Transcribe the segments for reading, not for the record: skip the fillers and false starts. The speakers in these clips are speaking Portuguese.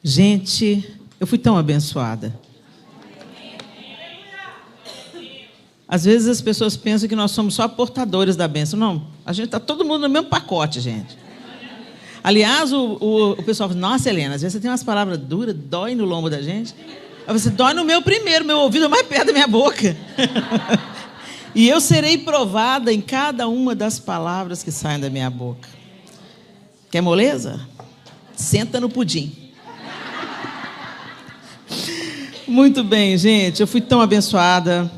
Gente, eu fui tão abençoada. Às vezes as pessoas pensam que nós somos só portadores da bênção. Não, a gente está todo mundo no mesmo pacote, gente. Aliás, o pessoal fala, nossa, Helena, às vezes você tem umas palavras duras, dói no lombo da gente. Aí você dói no meu primeiro, meu ouvido é mais perto da minha boca. E eu serei provada em cada uma das palavras que saem da minha boca. Quer moleza? Senta no pudim. Muito bem, gente, eu fui tão abençoada.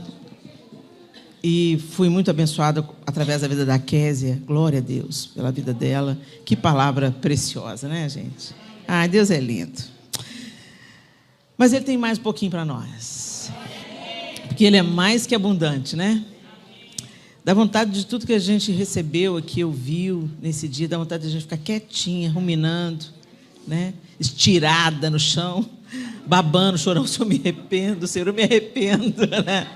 E fui muito abençoada através da vida da Késia. Glória a Deus pela vida dela. Que palavra preciosa, né, gente? Ai, Deus é lindo. Mas Ele tem mais um pouquinho para nós. Porque Ele é mais que abundante, né? Dá vontade de tudo que a gente recebeu aqui, ouviu nesse dia, dá vontade de a gente ficar quietinha, ruminando, né? Estirada no chão, babando, chorando, se eu me arrependo, Senhor, eu me arrependo, né?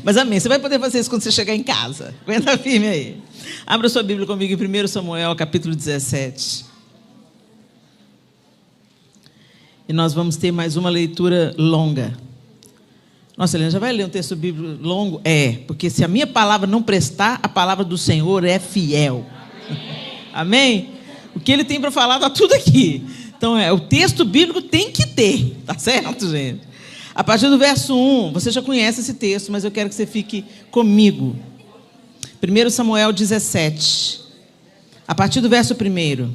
Mas amém, você vai poder fazer isso quando você chegar em casa. Aguenta firme aí. Abra sua Bíblia comigo em 1 Samuel, capítulo 17. E nós vamos ter mais uma leitura longa. Nossa, Helena, já vai ler um texto bíblico longo? Porque se a minha palavra não prestar, a palavra do Senhor é fiel. Amém? O que Ele tem para falar está tudo aqui. Então, o texto bíblico tem que ter, tá certo, gente? A partir do verso 1, você já conhece esse texto, mas eu quero que você fique comigo. 1 Samuel 17, a partir do verso 1.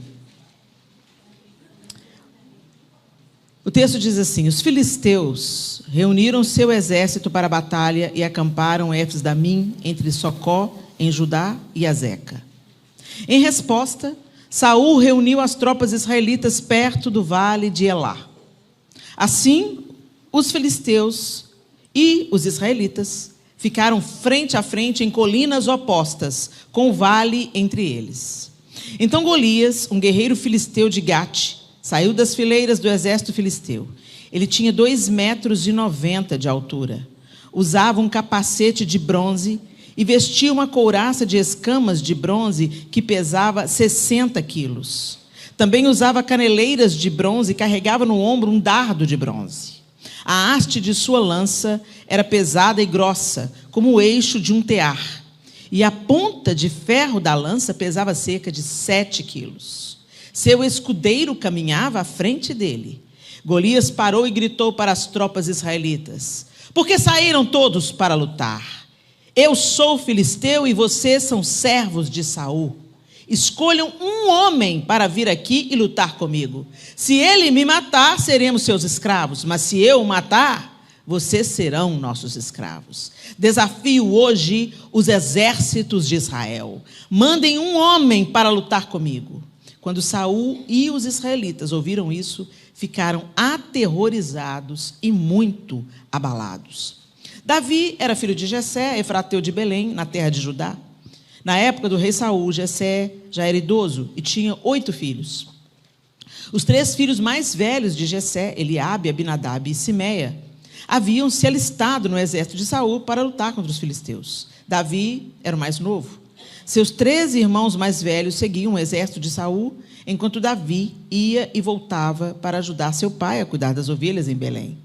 O texto diz assim: os filisteus reuniram seu exército para a batalha e acamparam em Éfes-Damim, entre Socó, em Judá, e Azeca. Em resposta, Saul reuniu as tropas israelitas perto do vale de Elá. Assim, os filisteus e os israelitas ficaram frente a frente em colinas opostas, com o vale entre eles. Então Golias, um guerreiro filisteu de Gate, saiu das fileiras do exército filisteu. Ele tinha 2,90 metros de altura. Usava um capacete de bronze e vestia uma couraça de escamas de bronze que pesava 60 quilos. Também usava caneleiras de bronze e carregava no ombro um dardo de bronze. A haste de sua lança era pesada e grossa, como o eixo de um tear, e a ponta de ferro da lança pesava cerca de 7 quilos. Seu escudeiro caminhava à frente dele. Golias parou e gritou para as tropas israelitas: por que saíram todos para lutar? Eu sou filisteu e vocês são servos de Saul. Escolham um homem para vir aqui e lutar comigo. Se ele me matar, seremos seus escravos. Mas se eu o matar, vocês serão nossos escravos. Desafio hoje os exércitos de Israel. Mandem um homem para lutar comigo. Quando Saul e os israelitas ouviram isso, ficaram aterrorizados e muito abalados. Davi era filho de Jessé, efrateu de Belém, na terra de Judá. Na época do rei Saul, Jessé já era idoso e tinha 8 filhos. Os 3 filhos mais velhos de Jessé, Eliabe, Abinadab e Simeia, haviam se alistado no exército de Saul para lutar contra os filisteus. Davi era o mais novo. Seus 3 irmãos mais velhos seguiam o exército de Saul, enquanto Davi ia e voltava para ajudar seu pai a cuidar das ovelhas em Belém.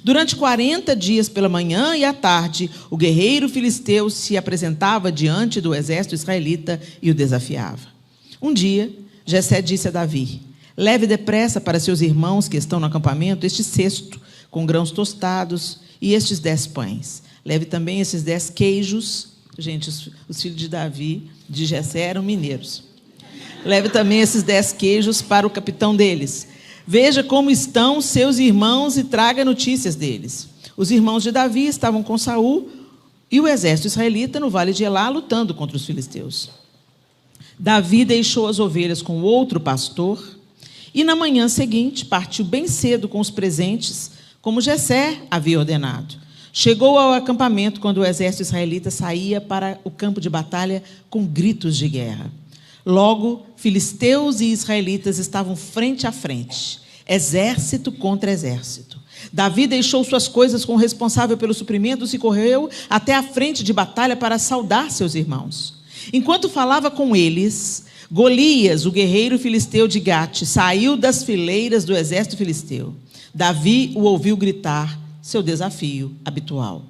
Durante 40 dias pela manhã e à tarde, o guerreiro filisteu se apresentava diante do exército israelita e o desafiava. Um dia, Jessé disse a Davi: leve depressa para seus irmãos que estão no acampamento este cesto com grãos tostados e estes 10 pães. Leve também esses 10 queijos. Gente, os filhos de Davi, de Jessé, eram mineiros. Leve também esses 10 queijos para o capitão deles. Veja como estão seus irmãos e traga notícias deles. Os irmãos de Davi estavam com Saul e o exército israelita no vale de Elá lutando contra os filisteus. Davi deixou as ovelhas com outro pastor e na manhã seguinte partiu bem cedo com os presentes, como Jessé havia ordenado. Chegou ao acampamento quando o exército israelita saía para o campo de batalha com gritos de guerra. Logo, filisteus e israelitas estavam frente a frente, exército contra exército. Davi deixou suas coisas com o responsável pelos suprimentos e correu até a frente de batalha para saudar seus irmãos. Enquanto falava com eles, Golias, o guerreiro filisteu de Gate, saiu das fileiras do exército filisteu. Davi o ouviu gritar seu desafio habitual.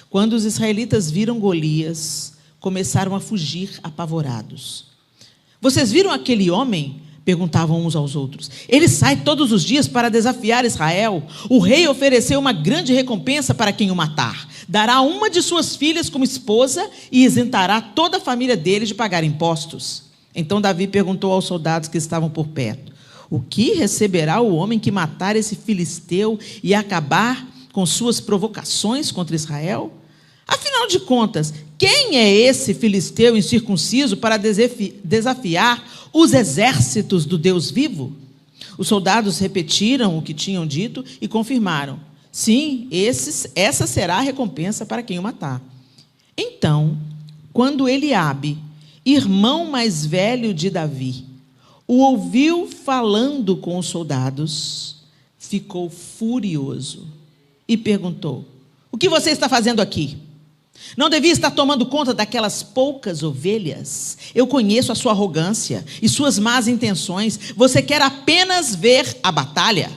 Quando os israelitas viram Golias, começaram a fugir apavorados. Vocês viram aquele homem? Perguntavam uns aos outros. Ele sai todos os dias para desafiar Israel. O rei ofereceu uma grande recompensa para quem o matar. Dará uma de suas filhas como esposa e isentará toda a família dele de pagar impostos. Então Davi perguntou aos soldados que estavam por perto: o que receberá o homem que matar esse filisteu e acabar com suas provocações contra Israel? Afinal de contas, quem é esse filisteu incircunciso para desafiar os exércitos do Deus vivo? Os soldados repetiram o que tinham dito e confirmaram: sim, essa será a recompensa para quem o matar. Então, quando Eliabe, irmão mais velho de Davi, o ouviu falando com os soldados, ficou furioso e perguntou: o que você está fazendo aqui? Não devia estar tomando conta daquelas poucas ovelhas? Eu conheço a sua arrogância e suas más intenções. Você quer apenas ver a batalha?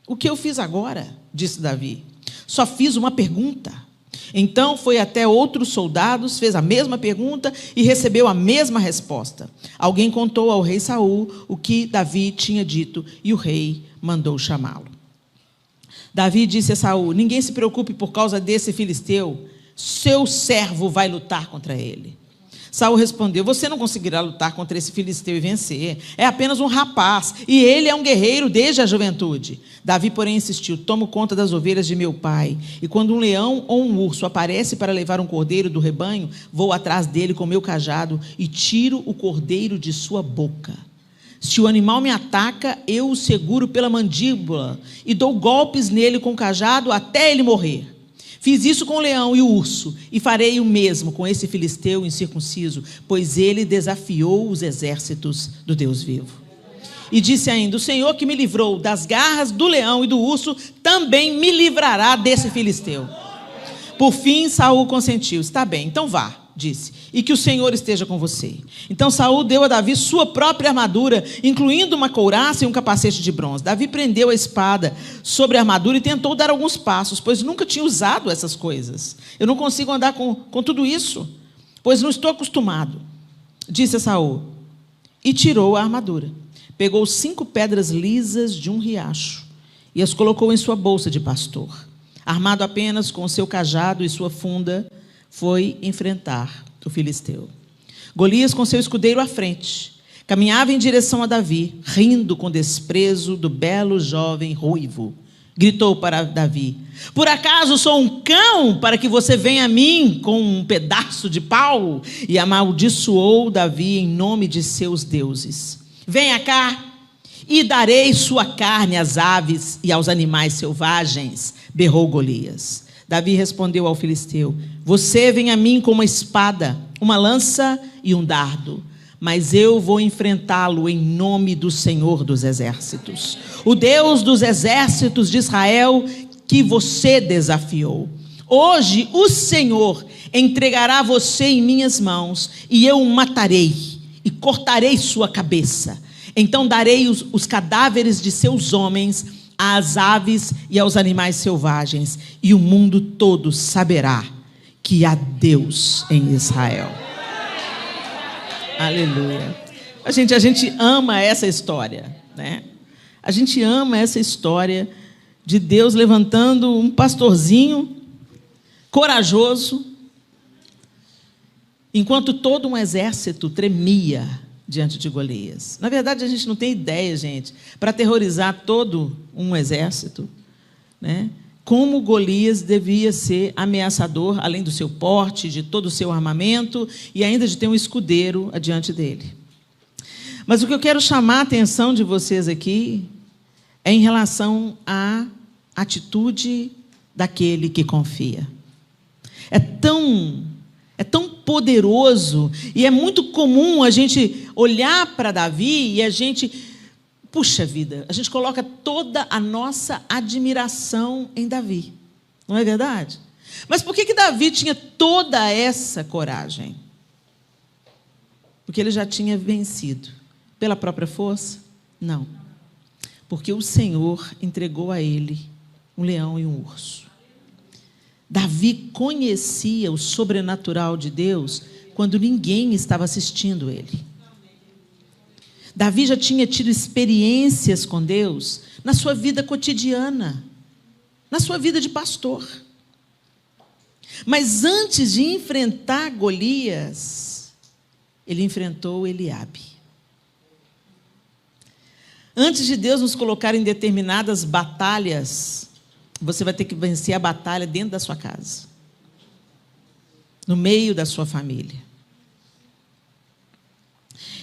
O que eu fiz agora? Disse Davi. Só fiz uma pergunta. Então foi até outros soldados, fez a mesma pergunta e recebeu a mesma resposta. Alguém contou ao rei Saul o que Davi tinha dito e o rei mandou chamá-lo. Davi disse a Saul: ninguém se preocupe por causa desse filisteu. Seu servo vai lutar contra ele. Saul respondeu: você não conseguirá lutar contra esse filisteu e vencer. É apenas um rapaz, e ele é um guerreiro desde a juventude. Davi, porém, insistiu: tomo conta das ovelhas de meu pai, e quando um leão ou um urso aparece para levar um cordeiro do rebanho, vou atrás dele com meu cajado e tiro o cordeiro de sua boca. Se o animal me ataca, eu o seguro pela mandíbula e dou golpes nele com o cajado até ele morrer. Fiz isso com o leão e o urso, e farei o mesmo com esse filisteu incircunciso, pois ele desafiou os exércitos do Deus vivo. E disse ainda: o Senhor que me livrou das garras do leão e do urso, também me livrará desse filisteu. Por fim, Saul consentiu. Está bem, então vá, disse, e que o Senhor esteja com você. Então Saul deu a Davi sua própria armadura, incluindo uma couraça e um capacete de bronze. Davi prendeu a espada sobre a armadura e tentou dar alguns passos, pois nunca tinha usado essas coisas. Eu não consigo andar com tudo isso, pois não estou acostumado, disse a Saul. E tirou a armadura. Pegou 5 pedras lisas de um riacho e as colocou em sua bolsa de pastor. Armado apenas com o seu cajado e sua funda, foi enfrentar o filisteu. Golias, com seu escudeiro à frente, caminhava em direção a Davi, rindo com desprezo do belo jovem ruivo. Gritou para Davi: por acaso sou um cão para que você venha a mim com um pedaço de pau? E amaldiçoou Davi em nome de seus deuses. Venha cá e darei sua carne às aves e aos animais selvagens, berrou Golias. Davi respondeu ao filisteu: você vem a mim com uma espada, uma lança e um dardo, mas eu vou enfrentá-lo em nome do Senhor dos exércitos, o Deus dos exércitos de Israel que você desafiou. Hoje o Senhor entregará você em minhas mãos e eu o matarei e cortarei sua cabeça. Então darei os cadáveres de seus homens às aves e aos animais selvagens, e o mundo todo saberá que há Deus em Israel. Aleluia. A gente ama essa história, né? A gente ama essa história de Deus levantando um pastorzinho corajoso, enquanto todo um exército tremia diante de Golias. Na verdade, a gente não tem ideia, gente, para aterrorizar todo um exército, né? Como Golias devia ser ameaçador, além do seu porte, de todo o seu armamento e ainda de ter um escudeiro adiante dele. Mas o que eu quero chamar a atenção de vocês aqui é em relação à atitude daquele que confia. É tão poderoso e é muito comum a gente olhar para Davi e a gente, puxa vida, a gente coloca toda a nossa admiração em Davi, não é verdade? Mas por que Davi tinha toda essa coragem? Por Porque ele já tinha vencido. Pela própria força? Não. Porque o Senhor entregou a ele um leão e um urso. Davi conhecia o sobrenatural de Deus quando ninguém estava assistindo ele. Davi já tinha tido experiências com Deus na sua vida cotidiana, na sua vida de pastor. Mas antes de enfrentar Golias, ele enfrentou Eliabe. Antes de Deus nos colocar em determinadas batalhas, você vai ter que vencer a batalha dentro da sua casa, no meio da sua família.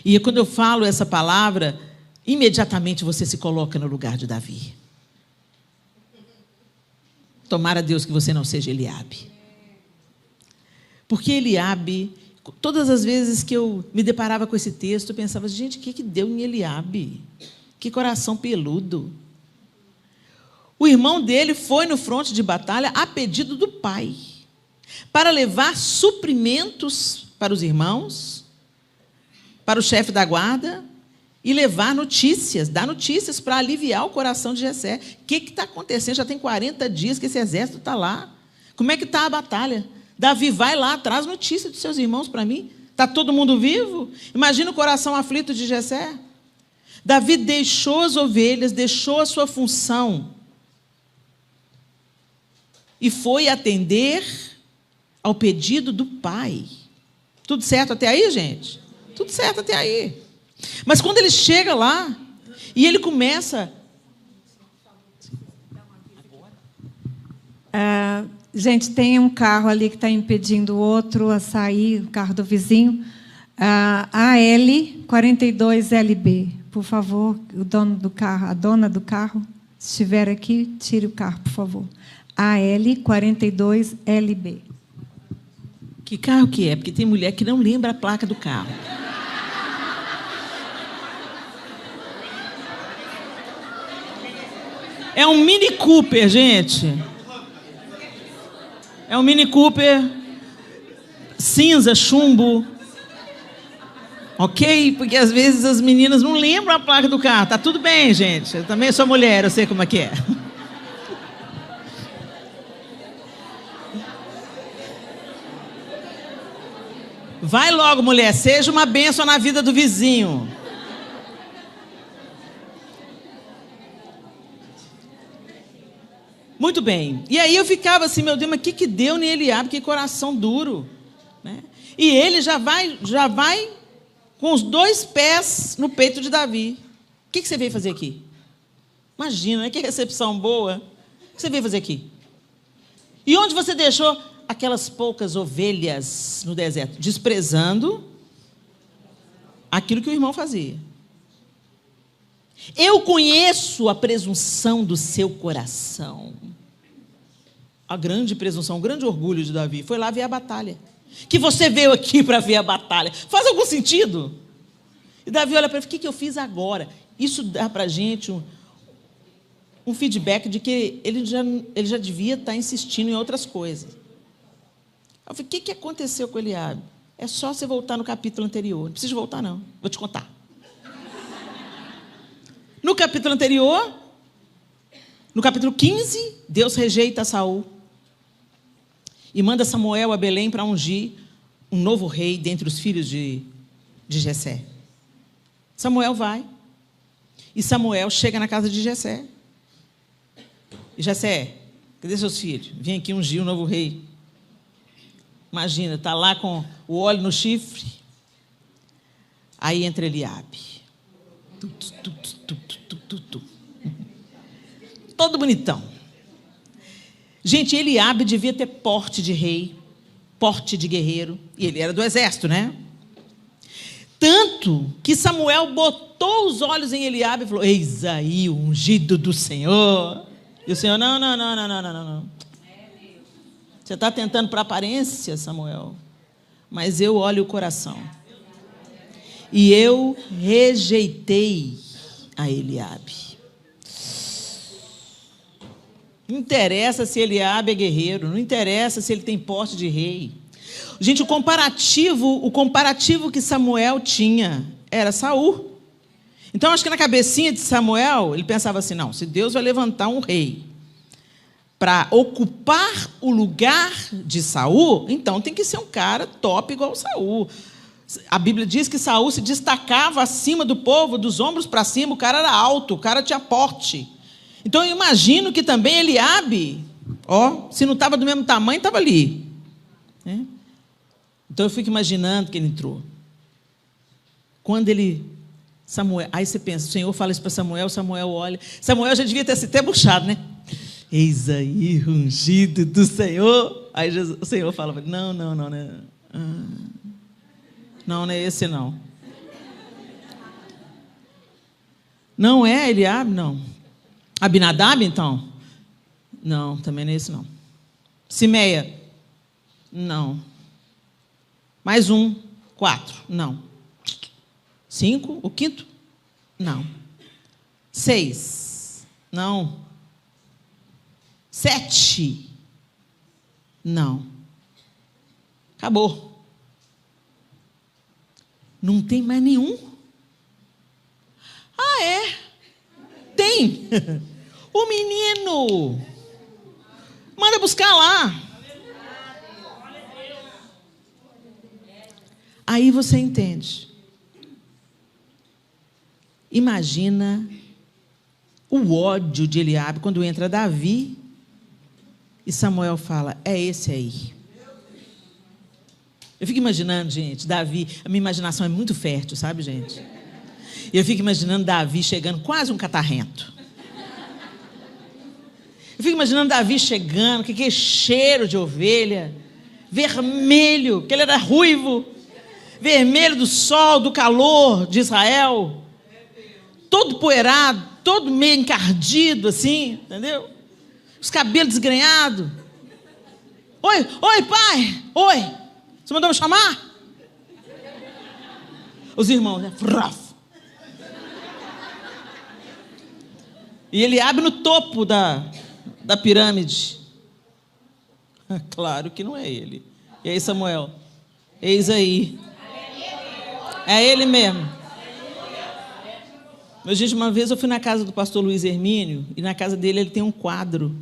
E quando eu falo essa palavra, imediatamente você se coloca no lugar de Davi. Tomara Deus que você não seja Eliabe. Porque Eliabe, todas as vezes que eu me deparava com esse texto, eu pensava, gente, o que deu em Eliabe? Que coração peludo. O irmão dele foi no fronte de batalha a pedido do pai, para levar suprimentos para os irmãos, para o chefe da guarda, e levar notícias, dar notícias para aliviar o coração de Jessé. O que está acontecendo? Já tem 40 dias que esse exército está lá. Como é que está a batalha? Davi, vai lá, traz notícia dos seus irmãos para mim. Está todo mundo vivo? Imagina o coração aflito de Jessé. Davi deixou as ovelhas, deixou a sua função e foi atender ao pedido do pai. Tudo certo até aí, gente? Tudo certo até aí. Mas quando ele chega lá e ele começa... Gente, tem um carro ali que está impedindo o outro a sair, o carro do vizinho. AL 42LB. Por favor, o dono do carro, a dona do carro, se estiver aqui, tire o carro, por favor. AL 42LB. Que carro que é? Porque tem mulher que não lembra a placa do carro. É um Mini Cooper, gente. É um Mini Cooper cinza, chumbo. Ok? Porque às vezes as meninas não lembram a placa do carro. Tá tudo bem, gente. Eu também sou mulher, eu sei como é que é. Vai logo, mulher. Seja uma bênção na vida do vizinho. Muito bem. E aí eu ficava assim, meu Deus, mas o que deu em Eliabe? Que coração duro. Né? E ele já vai com os 2 pés no peito de Davi. O que você veio fazer aqui? Imagina, né? Que recepção boa. O que você veio fazer aqui? E onde você deixou aquelas poucas ovelhas no deserto? Desprezando aquilo que o irmão fazia. Eu conheço a presunção do seu coração. A grande presunção, o grande orgulho de Davi foi lá ver a batalha. Que você veio aqui para ver a batalha. Faz algum sentido? E Davi olha para ele, o que eu fiz agora? Isso dá para a gente um feedback de que ele já devia estar insistindo em outras coisas. Eu falei, o que aconteceu com Eliabe? É só você voltar no capítulo anterior. Não precisa voltar, não. Vou te contar. No capítulo anterior, no capítulo 15, Deus rejeita Saul e manda Samuel a Belém para ungir um novo rei dentre os filhos de Jessé. Samuel vai e Samuel chega na casa de Jessé. E Jessé, cadê seus filhos? Vem aqui ungir um novo rei. Imagina, está lá com o óleo no chifre. Aí entra Eliabe. Todo bonitão. Gente, Eliabe devia ter porte de rei, porte de guerreiro, e ele era do exército, né? Tanto que Samuel botou os olhos em Eliabe e falou, eis aí o ungido do Senhor. E o Senhor, não. Você está tentando para aparência, Samuel, mas eu olho o coração. E eu rejeitei a Eliabe. Não interessa se Eliabe é guerreiro, não interessa se ele tem porte de rei. Gente, o comparativo que Samuel tinha era Saul. Então, acho que na cabecinha de Samuel, ele pensava assim, não, se Deus vai levantar um rei para ocupar o lugar de Saul, então tem que ser um cara top igual Saul. A Bíblia diz que Saul se destacava acima do povo, dos ombros para cima, o cara era alto, o cara tinha porte. Então, eu imagino que também Eliabe, se não estava do mesmo tamanho, estava ali. Então, eu fico imaginando que ele entrou. Quando Samuel, aí você pensa, o Senhor fala isso para Samuel, Samuel olha. Samuel já devia ter se até buchado, né? Eis aí, ungido do Senhor. Aí o Senhor fala, não, né? Não é esse, não. Não é Eliabe, não. Abinadab, então? Não, também não é esse, não. Simeia? Não. Mais 4, não. 5, o quinto? Não. 6, não. 7, não. Acabou. Não tem mais nenhum? Tem. O menino. Manda buscar lá. Aí você entende. Imagina o ódio de Eliabe quando entra Davi e Samuel fala, é esse aí. Eu fico imaginando, gente, Davi, a minha imaginação é muito fértil, sabe, gente? E eu fico imaginando Davi chegando, quase um catarrento. Eu fico imaginando Davi chegando, com aquele cheiro de ovelha, vermelho, porque ele era ruivo, vermelho do sol, do calor de Israel, todo poeirado, todo meio encardido, assim, entendeu? Os cabelos desgrenhados. Oi, pai! Oi! Você mandou me chamar? Os irmãos, né? E ele abre no topo da pirâmide. Claro que não é ele. E aí, Samuel? Eis aí. É ele mesmo. Meu gente, uma vez eu fui na casa do pastor Luiz Hermínio, e na casa dele ele tem um quadro.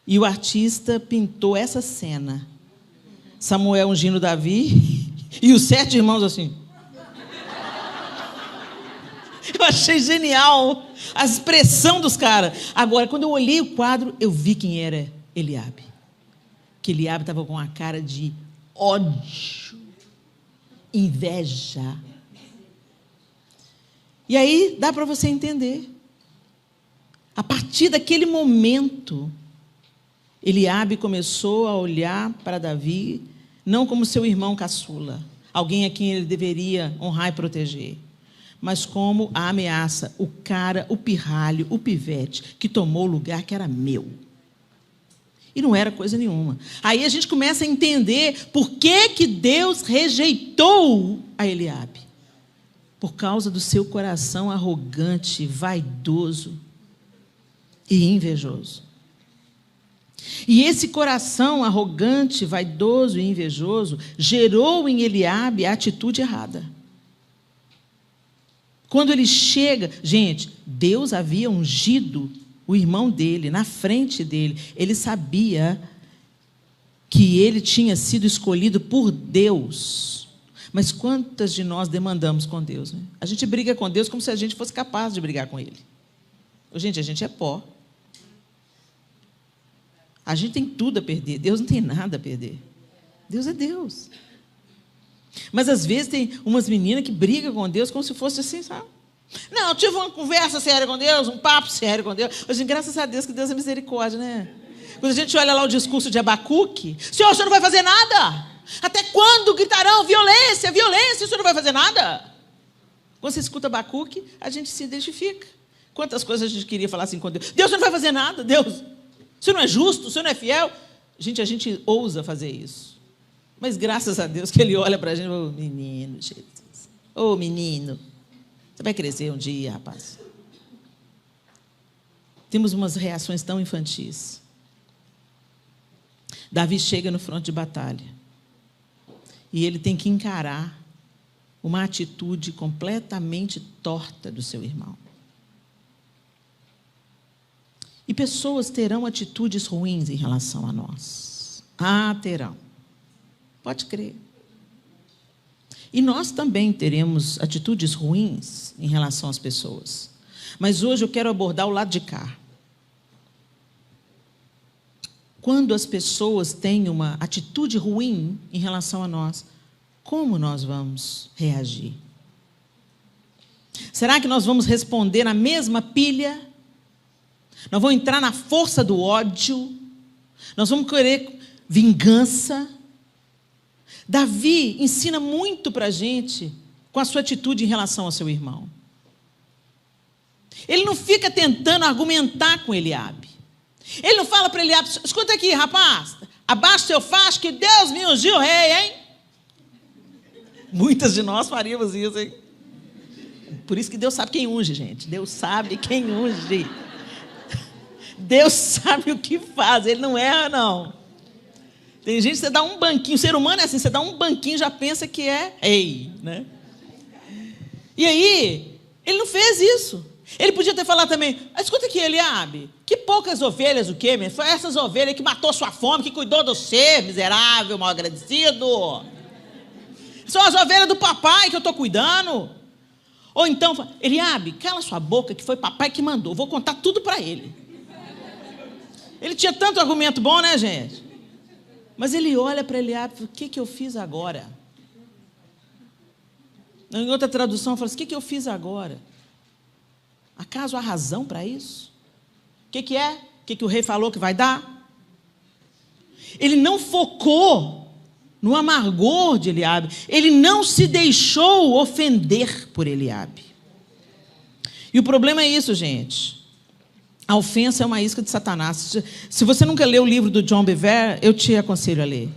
E o artista pintou essa cena. Samuel ungindo Davi e os 7 irmãos assim. Eu achei genial a expressão dos caras. Agora, quando eu olhei o quadro, eu vi quem era Eliabe. Que Eliabe estava com uma cara de ódio, inveja. E aí dá para você entender. A partir daquele momento, Eliabe começou a olhar para Davi não como seu irmão caçula, alguém a quem ele deveria honrar e proteger, mas como a ameaça, o cara, o pirralho, o pivete, que tomou o lugar que era meu. E não era coisa nenhuma. Aí a gente começa a entender por que Deus rejeitou a Eliabe. Por causa do seu coração arrogante, vaidoso e invejoso. E esse coração arrogante, vaidoso e invejoso gerou em Eliabe a atitude errada. Quando ele chega, gente, Deus havia ungido o irmão dele na frente dele. Ele sabia que ele tinha sido escolhido por Deus. Mas quantas de nós demandamos com Deus, né? A gente briga com Deus como se a gente fosse capaz de brigar com Ele. Gente, a gente é pó. A gente tem tudo a perder. Deus não tem nada a perder. Deus é Deus. Mas às vezes tem umas meninas que brigam com Deus como se fosse assim, sabe? Não, eu tive uma conversa séria com Deus, um papo sério com Deus. Hoje, graças a Deus que Deus é misericórdia, né? Quando a gente olha lá o discurso de Abacuque, Senhor, você não vai fazer nada? Até quando gritarão violência, violência, o senhor não vai fazer nada? Quando você escuta Abacuque, a gente se identifica. Quantas coisas a gente queria falar assim com Deus? Deus não vai fazer nada, Deus. O senhor não é justo, o senhor não é fiel. Gente, a gente ousa fazer isso. Mas graças a Deus que Ele olha para a gente e fala, menino, Jesus. Ô menino, você vai crescer um dia, rapaz. Temos umas reações tão infantis. Davi chega no fronte de batalha. E ele tem que encarar uma atitude completamente torta do seu irmão. E pessoas terão atitudes ruins em relação a nós. Ah, terão. Pode crer. E nós também teremos atitudes ruins em relação às pessoas. Mas hoje eu quero abordar o lado de cá. Quando as pessoas têm uma atitude ruim em relação a nós, como nós vamos reagir? Será que nós vamos responder na mesma pilha? Nós vamos entrar na força do ódio? Nós vamos querer vingança? Davi ensina muito para a gente com a sua atitude em relação ao seu irmão. Ele não fica tentando argumentar com Eliabe. Ele não fala para Eliabe: escuta aqui, rapaz, abaixa seu facho que Deus me ungiu rei, hein? Muitas de nós faríamos isso, hein? Por isso que Deus sabe quem unge, gente. Deus sabe quem unge. Deus sabe o que faz, Ele não erra, não. Tem gente que você dá um banquinho, o ser humano é assim, você dá um banquinho e já pensa que é rei, né? E aí, ele não fez isso. Ele podia ter falado também: escuta aqui, Eliabe, que poucas ovelhas, o quê, meu? Foi essas ovelhas que matou sua fome, que cuidou do ser, miserável, mal agradecido. São as ovelhas do papai que eu estou cuidando. Ou então, Eliabe, cala sua boca, que foi papai que mandou, vou contar tudo para ele. Ele tinha tanto argumento bom, né, gente? Mas ele olha para Eliabe e fala: o que eu fiz agora? Em outra tradução, fala assim: o que eu fiz agora? Acaso há razão para isso? O que é? O que o rei falou que vai dar? Ele não focou no amargor de Eliabe. Ele não se deixou ofender por Eliabe. E o problema é isso, gente. A ofensa é uma isca de Satanás. Se você nunca leu o livro do John Bevere, eu te aconselho a ler.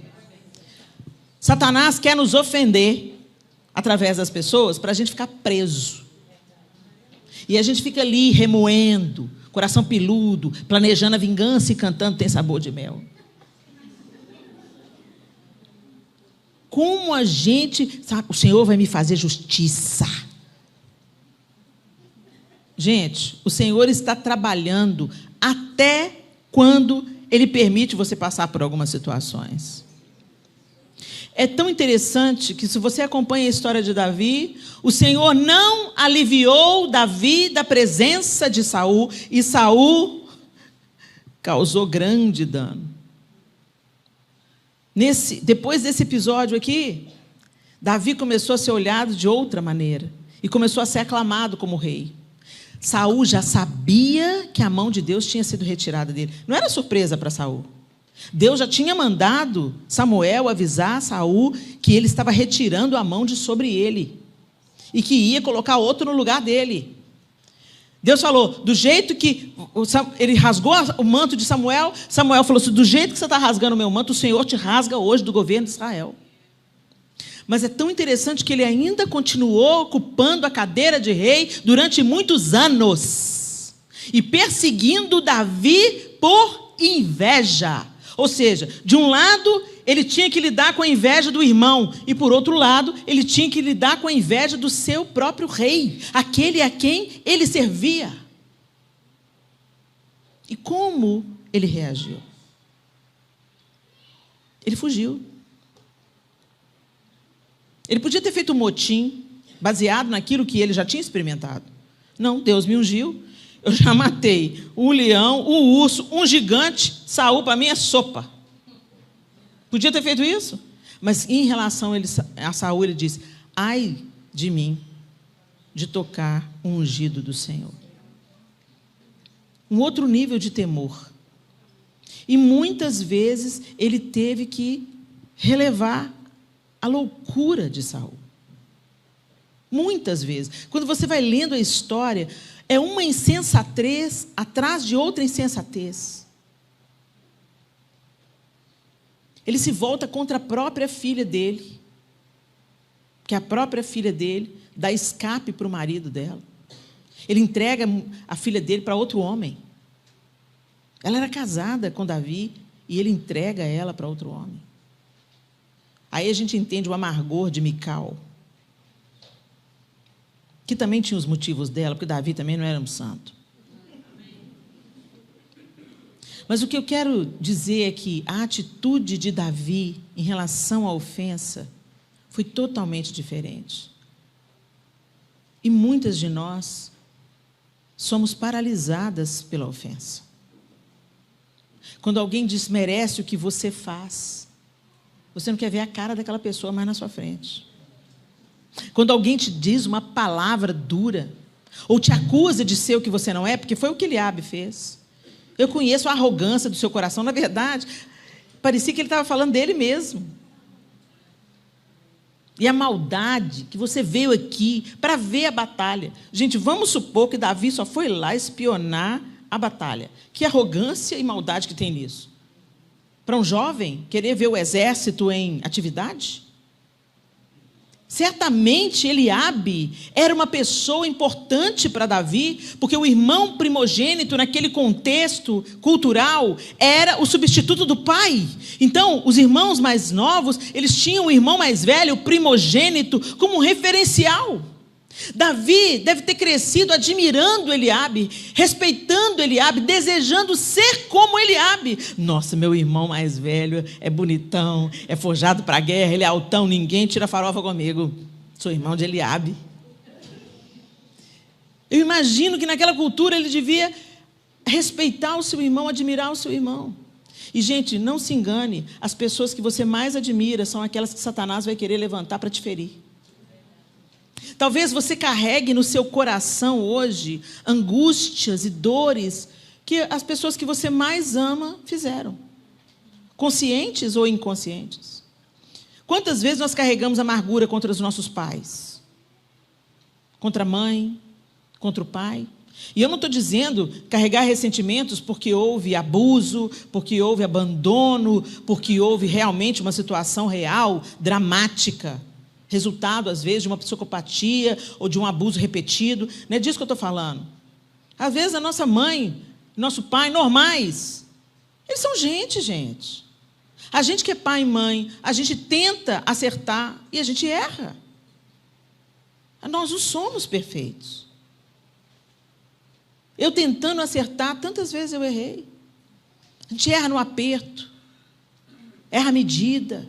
Satanás quer nos ofender através das pessoas para a gente ficar preso. E a gente fica ali remoendo, coração peludo, planejando a vingança e cantando Tem Sabor de Mel. Como a gente... sabe, o Senhor vai me fazer justiça. Gente, o Senhor está trabalhando até quando Ele permite você passar por algumas situações. É tão interessante que, se você acompanha a história de Davi, o Senhor não aliviou Davi da presença de Saul, e Saul causou grande dano. Depois desse episódio aqui, Davi começou a ser olhado de outra maneira e começou a ser aclamado como rei. Saul já sabia que a mão de Deus tinha sido retirada dele. Não era surpresa para Saul. Deus já tinha mandado Samuel avisar Saul que ele estava retirando a mão de sobre ele e que ia colocar outro no lugar dele. Deus falou: do jeito que ele rasgou o manto de Samuel, Samuel falou assim: do jeito que você está rasgando o meu manto, o Senhor te rasga hoje do governo de Israel. Mas é tão interessante que ele ainda continuou ocupando a cadeira de rei durante muitos anos e perseguindo Davi por inveja. Ou seja, de um lado ele tinha que lidar com a inveja do irmão, e por outro lado ele tinha que lidar com a inveja do seu próprio rei, aquele a quem ele servia. E como ele reagiu? Ele fugiu. Ele podia ter feito um motim baseado naquilo que ele já tinha experimentado. Não, Deus me ungiu, eu já matei um leão, um urso, um gigante. Saul para mim é sopa. Podia ter feito isso. Mas em relação a Saul, ele disse: ai de mim de tocar o ungido do Senhor. Um outro nível de temor. E muitas vezes ele teve que relevar a loucura de Saul. Muitas vezes. Quando você vai lendo a história, é uma insensatez atrás de outra insensatez. Ele se volta contra a própria filha dele, que a própria filha dele dá escape para o marido dela. Ele entrega a filha dele para outro homem. Ela era casada com Davi e ele entrega ela para outro homem. Aí a gente entende o amargor de Mical, que também tinha os motivos dela, porque Davi também não era um santo. Mas o que eu quero dizer é que a atitude de Davi em relação à ofensa foi totalmente diferente. E muitas de nós somos paralisadas pela ofensa. Quando alguém desmerece o que você faz, você não quer ver a cara daquela pessoa mais na sua frente. Quando alguém te diz uma palavra dura, ou te acusa de ser o que você não é, porque foi o que Eliabe fez. Eu conheço a arrogância do seu coração. Na verdade, parecia que ele estava falando dele mesmo. E a maldade que você veio aqui para ver a batalha. Gente, vamos supor que Davi só foi lá espionar a batalha. Que arrogância e maldade que tem nisso? Para um jovem querer ver o exército em atividade? Certamente Eliabe era uma pessoa importante para Davi, porque o irmão primogênito, naquele contexto cultural, era o substituto do pai. Então, os irmãos mais novos, eles tinham o irmão mais velho, o primogênito, como um referencial. Davi deve ter crescido admirando Eliabe, respeitando Eliabe, desejando ser como Eliabe. Nossa, meu irmão mais velho é bonitão, é forjado para a guerra, ele é altão, ninguém tira farofa comigo. Sou irmão de Eliabe. Eu imagino que naquela cultura ele devia respeitar o seu irmão, admirar o seu irmão. E, gente, não se engane, as pessoas que você mais admira são aquelas que Satanás vai querer levantar para te ferir. Talvez você carregue no seu coração hoje angústias e dores que as pessoas que você mais ama fizeram, conscientes ou inconscientes. Quantas vezes nós carregamos amargura contra os nossos pais? Contra a mãe, contra o pai? E eu não estou dizendo carregar ressentimentos porque houve abuso, porque houve abandono, porque houve realmente uma situação real, dramática. Resultado, às vezes, de uma psicopatia ou de um abuso repetido. Não é disso que eu estou falando. Às vezes, a nossa mãe, nosso pai, normais, eles são gente. A gente que é pai e mãe, a gente tenta acertar e a gente erra. Nós não somos perfeitos. Eu tentando acertar, tantas vezes eu errei. A gente erra no aperto, erra a medida,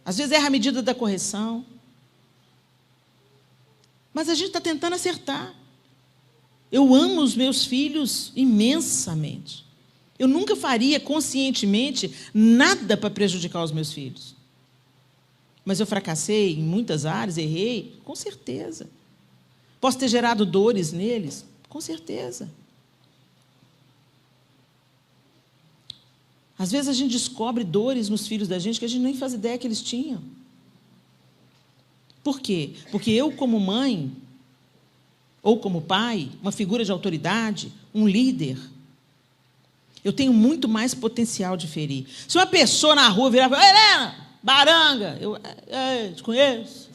às vezes erra a medida da correção. Mas a gente está tentando acertar. Eu amo os meus filhos imensamente. Eu nunca faria conscientemente nada para prejudicar os meus filhos. Mas eu fracassei em muitas áreas, errei, com certeza. Posso ter gerado dores neles? Com certeza. Às vezes a gente descobre dores nos filhos da gente que a gente nem faz ideia que eles tinham. Por quê? Porque eu, como mãe, ou como pai, uma figura de autoridade, um líder, eu tenho muito mais potencial de ferir. Se uma pessoa na rua virar e falar, Helena, baranga, eu te conheço.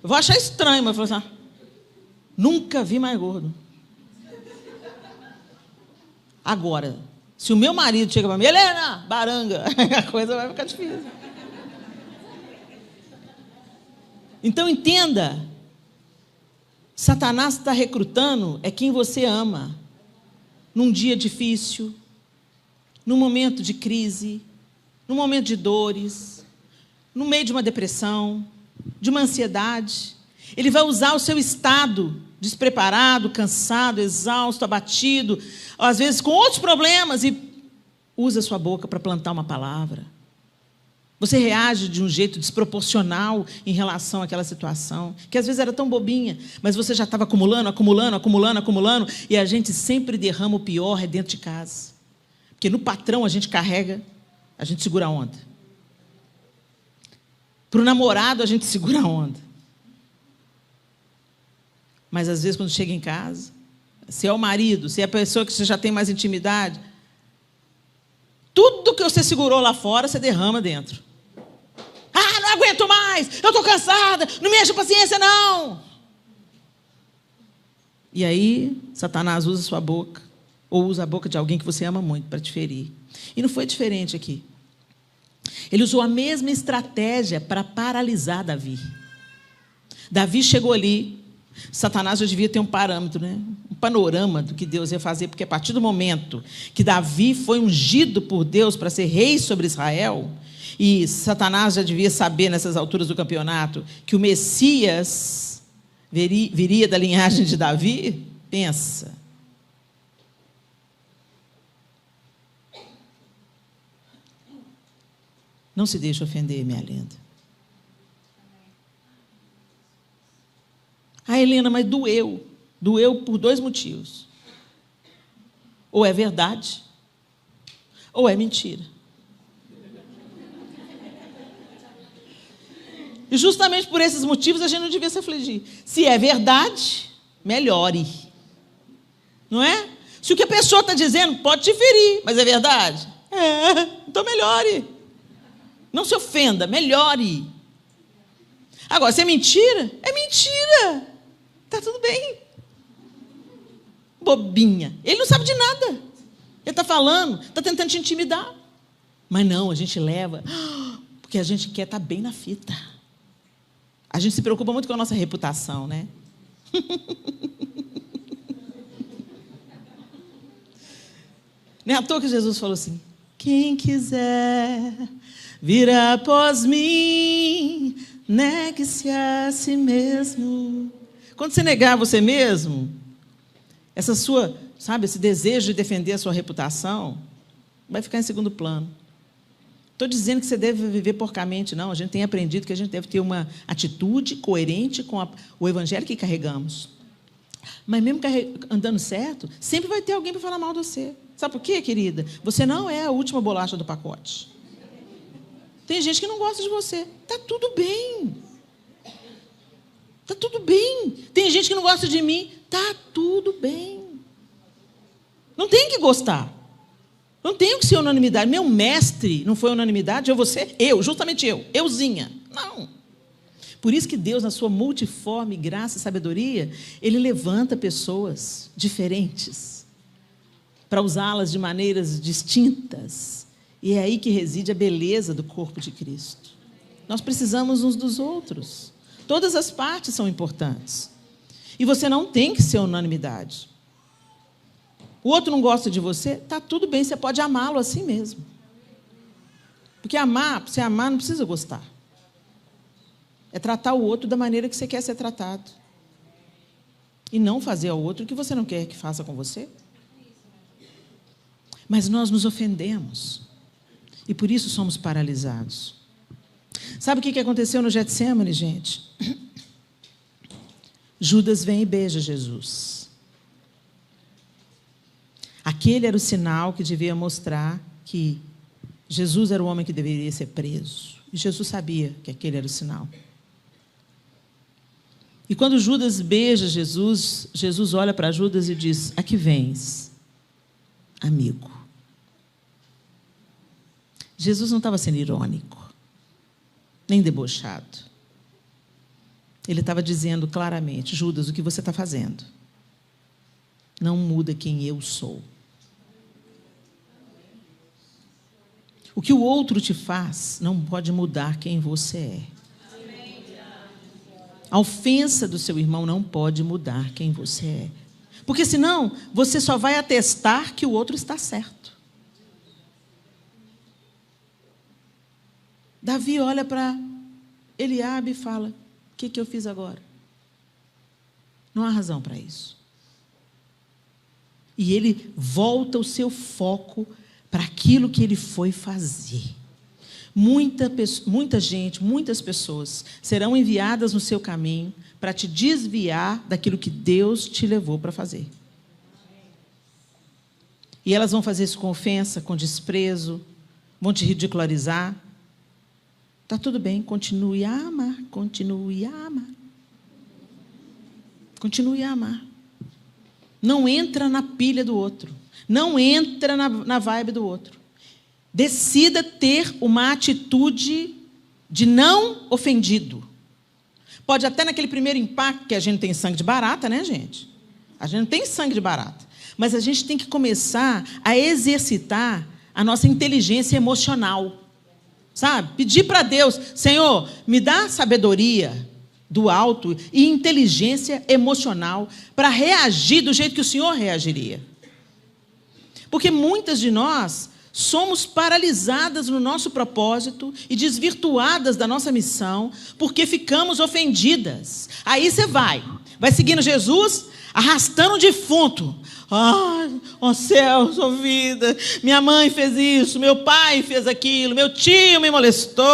Eu vou achar estranho, mas eu vou falar assim, nunca vi mais gordo. Agora, se o meu marido chega para mim, Helena, baranga, a coisa vai ficar difícil. Então, entenda, Satanás está recrutando é quem você ama, num dia difícil, num momento de crise, num momento de dores, no meio de uma depressão, de uma ansiedade. Ele vai usar o seu estado despreparado, cansado, exausto, abatido, às vezes com outros problemas, e usa a sua boca para plantar uma palavra. Você reage de um jeito desproporcional em relação àquela situação, que às vezes era tão bobinha, mas você já estava acumulando, e a gente sempre derrama o pior dentro de casa. Porque no patrão a gente carrega, a gente segura a onda. Para o namorado a gente segura a onda. Mas às vezes quando chega em casa, se é o marido, se é a pessoa que você já tem mais intimidade, tudo que você segurou lá fora, você derrama dentro. Ah, não aguento mais, eu estou cansada, não me enche a paciência, não. E aí, Satanás usa a sua boca, ou usa a boca de alguém que você ama muito para te ferir. E não foi diferente aqui. Ele usou a mesma estratégia para paralisar Davi. Davi chegou ali, Satanás já devia ter um parâmetro, né? Um panorama do que Deus ia fazer, porque a partir do momento que Davi foi ungido por Deus para ser rei sobre Israel, e Satanás já devia saber nessas alturas do campeonato que o Messias viria da linhagem de Davi, pensa. Não se deixe ofender, minha linda. Ah, Helena, mas doeu. Doeu por 2 motivos. Ou é verdade, ou é mentira. E justamente por esses motivos a gente não devia se afligir. Se é verdade, melhore. Não é? Se o que a pessoa está dizendo pode te ferir, mas é verdade? Então melhore. Não se ofenda, melhore. Agora, se é mentira, é mentira. Está tudo bem. Bobinha. Ele não sabe de nada. Ele está falando, está tentando te intimidar. Mas não, a gente leva, porque a gente quer estar bem na fita. A gente se preocupa muito com a nossa reputação, né? Não é à toa que Jesus falou assim: quem quiser vir após mim, negue-se a si mesmo. Quando você negar você mesmo, essa sua, sabe, esse desejo de defender a sua reputação, vai ficar em segundo plano. Estou dizendo que você deve viver porcamente, não. A gente tem aprendido que a gente deve ter uma atitude coerente com o evangelho que carregamos. Mas mesmo andando certo, sempre vai ter alguém para falar mal de você. Sabe por quê, querida? Você não é a última bolacha do pacote. Tem gente que não gosta de você. Está tudo bem. Está tudo bem. Tem gente que não gosta de mim. Está tudo bem. Não tem que gostar. Não tenho que ser unanimidade. Meu mestre não foi unanimidade, justamente euzinha. Não. Por isso que Deus, na sua multiforme graça e sabedoria, Ele levanta pessoas diferentes para usá-las de maneiras distintas. E é aí que reside a beleza do corpo de Cristo. Nós precisamos uns dos outros. Todas as partes são importantes. E você não tem que ser unanimidade. O outro não gosta de você, está tudo bem, você pode amá-lo assim mesmo. Porque para você amar, não precisa gostar. É tratar o outro da maneira que você quer ser tratado. E não fazer ao outro o que você não quer que faça com você. Mas nós nos ofendemos. E por isso somos paralisados. Sabe o que aconteceu no Getsemane, gente? Judas vem e beija Jesus. Aquele era o sinal que devia mostrar que Jesus era o homem que deveria ser preso. E Jesus sabia que aquele era o sinal. E quando Judas beija Jesus, Jesus olha para Judas e diz: aqui vens, amigo. Jesus não estava sendo irônico, nem debochado. Ele estava dizendo claramente: Judas, o que você está fazendo não muda quem eu sou. O que o outro te faz não pode mudar quem você é. A ofensa do seu irmão não pode mudar quem você é. Porque senão, você só vai atestar que o outro está certo. Davi olha para Eliabe e fala: o que eu fiz agora? Não há razão para isso. E ele volta o seu foco para aquilo que ele foi fazer. Muita gente, muitas pessoas serão enviadas no seu caminho para te desviar daquilo que Deus te levou para fazer. E elas vão fazer isso com ofensa, com desprezo, vão te ridicularizar. Está tudo bem, continue a amar, continue a amar. Continue a amar. Não entra na pilha do outro. Não entra na vibe do outro. Decida ter uma atitude de não ofendido. Pode até naquele primeiro impacto, que a gente tem sangue de barata, né, gente? A gente não tem sangue de barata. Mas a gente tem que começar a exercitar a nossa inteligência emocional. sabe? Pedir para Deus, Senhor, me dá sabedoria do alto e inteligência emocional para reagir do jeito que o Senhor reagiria. Porque muitas de nós somos paralisadas no nosso propósito e desvirtuadas da nossa missão porque ficamos ofendidas. Aí você vai seguindo Jesus, arrastando um defunto. Ai, ó céus, ó vida, minha mãe fez isso, meu pai fez aquilo, meu tio me molestou,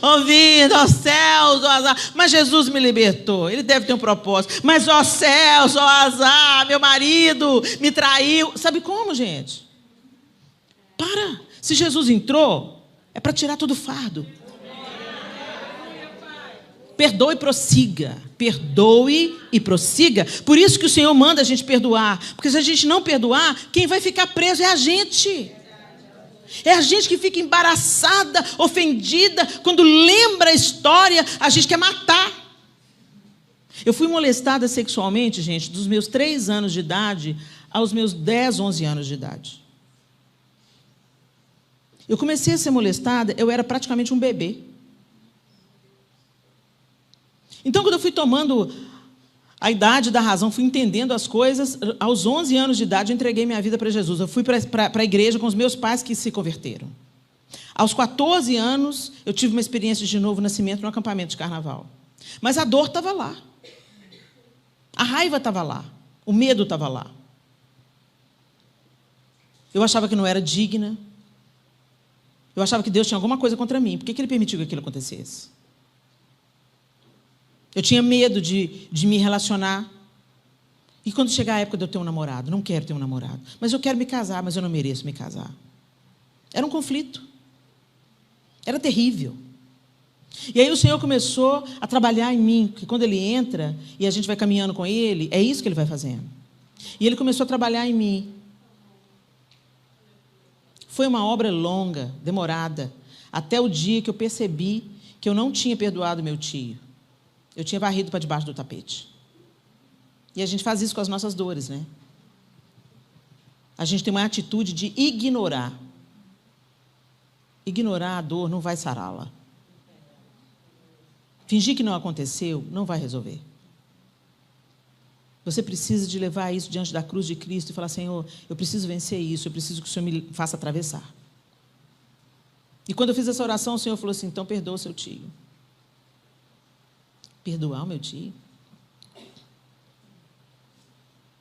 ó vida, ó céus, ó azar. Mas Jesus me libertou, ele deve ter um propósito. Mas ó céus, ó azar, meu marido me traiu. Sabe como, gente? Para. Se Jesus entrou, é para tirar todo o fardo. Perdoe e prossiga. Perdoe e prossiga. Por isso que o Senhor manda a gente perdoar. Porque se a gente não perdoar, quem vai ficar preso é a gente. É a gente que fica embaraçada, ofendida. Quando lembra a história, a gente quer matar. Eu fui molestada sexualmente, gente, dos meus 3 anos de idade aos meus 10, 11 anos de idade. Eu comecei a ser molestada, eu era praticamente um bebê. Então, quando eu fui tomando a idade da razão, fui entendendo as coisas, aos 11 anos de idade, eu entreguei minha vida para Jesus. Eu fui para a igreja com os meus pais que se converteram. Aos 14 anos, eu tive uma experiência de novo nascimento no acampamento de carnaval. Mas a dor estava lá. A raiva estava lá. O medo estava lá. Eu achava que não era digna. Eu achava que Deus tinha alguma coisa contra mim. Por que Ele permitiu que aquilo acontecesse? Eu tinha medo de me relacionar. E quando chegar a época de eu ter um namorado? Não quero ter um namorado. Mas eu quero me casar, mas eu não mereço me casar. Era um conflito. Era terrível. E aí o Senhor começou a trabalhar em mim. Porque quando Ele entra e a gente vai caminhando com Ele, é isso que Ele vai fazendo. E Ele começou a trabalhar em mim. Foi uma obra longa, demorada. Até o dia que eu percebi que eu não tinha perdoado meu tio. Eu tinha varrido para debaixo do tapete. E a gente faz isso com as nossas dores, né? A gente tem uma atitude de ignorar. Ignorar a dor não vai sará-la. Fingir que não aconteceu não vai resolver. Você precisa de levar isso diante da cruz de Cristo e falar, Senhor, eu preciso vencer isso, eu preciso que o Senhor me faça atravessar. E quando eu fiz essa oração, o Senhor falou assim, então perdoa o seu tio. Perdoar o meu tio?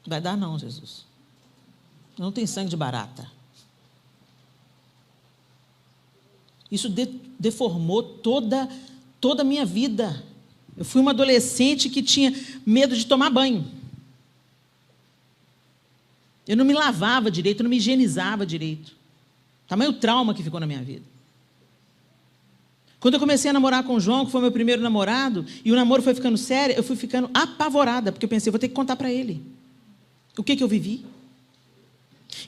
Vai dar não, Jesus. Não tem sangue de barata. Isso deformou toda a minha vida. Eu fui uma adolescente que tinha medo de tomar banho. Eu não me lavava direito, eu não me higienizava direito. Tamanho trauma que ficou na minha vida. Quando eu comecei a namorar com o João, que foi meu primeiro namorado, e o namoro foi ficando sério, eu fui ficando apavorada, porque eu pensei, vou ter que contar para ele o que eu vivi.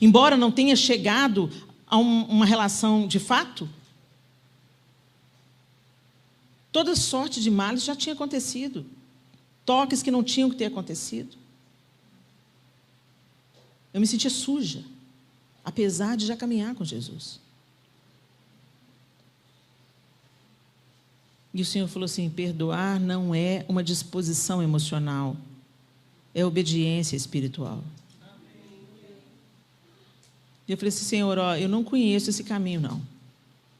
Embora não tenha chegado a uma relação de fato, toda sorte de males já tinha acontecido. Toques que não tinham que ter acontecido. Eu me sentia suja, apesar de já caminhar com Jesus. E o Senhor falou assim, perdoar não é uma disposição emocional, é obediência espiritual. E eu falei assim, Senhor, eu não conheço esse caminho, não,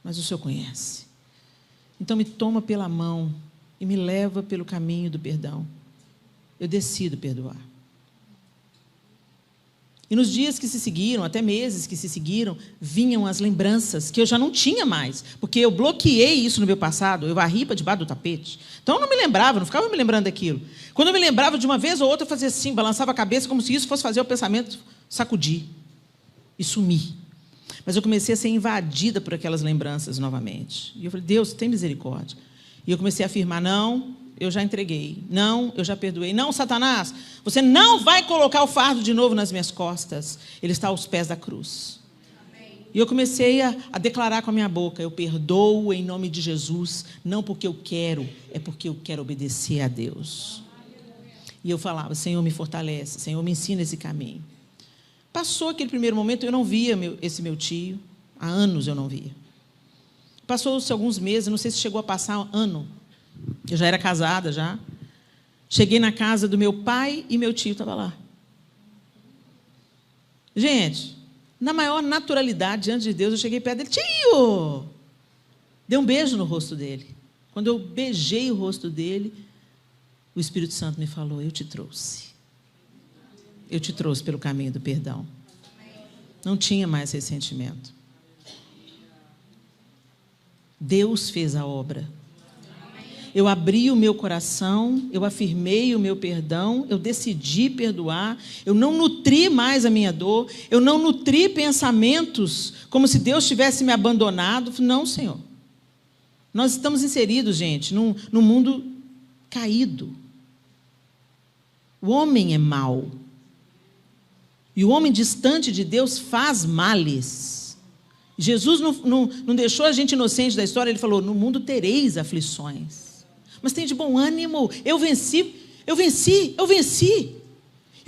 mas o Senhor conhece. Então me toma pela mão e me leva pelo caminho do perdão. Eu decido perdoar. E nos dias que se seguiram, até meses que se seguiram, vinham as lembranças que eu já não tinha mais, porque eu bloqueei isso no meu passado, eu varri para debaixo do tapete. Então eu não me lembrava, não ficava me lembrando daquilo. Quando eu me lembrava de uma vez ou outra, eu fazia assim, balançava a cabeça como se isso fosse fazer o pensamento sacudir e sumir. Mas eu comecei a ser invadida por aquelas lembranças novamente. E eu falei, Deus, tem misericórdia. E eu comecei a afirmar, não, eu já entreguei. Não, eu já perdoei. Não, Satanás, você não vai colocar o fardo de novo nas minhas costas. Ele está aos pés da cruz. Amém. E eu comecei a declarar com a minha boca, eu perdoo em nome de Jesus, não porque eu quero, é porque eu quero obedecer a Deus. E eu falava, Senhor, me fortalece, Senhor, me ensina esse caminho. Passou aquele primeiro momento, eu não via esse meu tio, há anos eu não via. Passou-se alguns meses, não sei se chegou a passar um ano. Eu já era casada, já. Cheguei na casa do meu pai e meu tio estava lá. Gente, na maior naturalidade, diante de Deus, eu cheguei perto dele. Tio! Dei um beijo no rosto dele. Quando eu beijei o rosto dele, o Espírito Santo me falou, eu te trouxe. Eu te trouxe pelo caminho do perdão. Não tinha mais ressentimento. Deus fez a obra. Eu abri o meu coração, eu afirmei o meu perdão, eu decidi perdoar, eu não nutri mais a minha dor, eu não nutri pensamentos como se Deus tivesse me abandonado. Não, Senhor. Nós estamos inseridos, gente, num mundo caído. O homem é mau. E o homem distante de Deus faz males. Jesus não deixou a gente inocente da história, ele falou, no mundo tereis aflições. Mas tem de bom ânimo, eu venci. E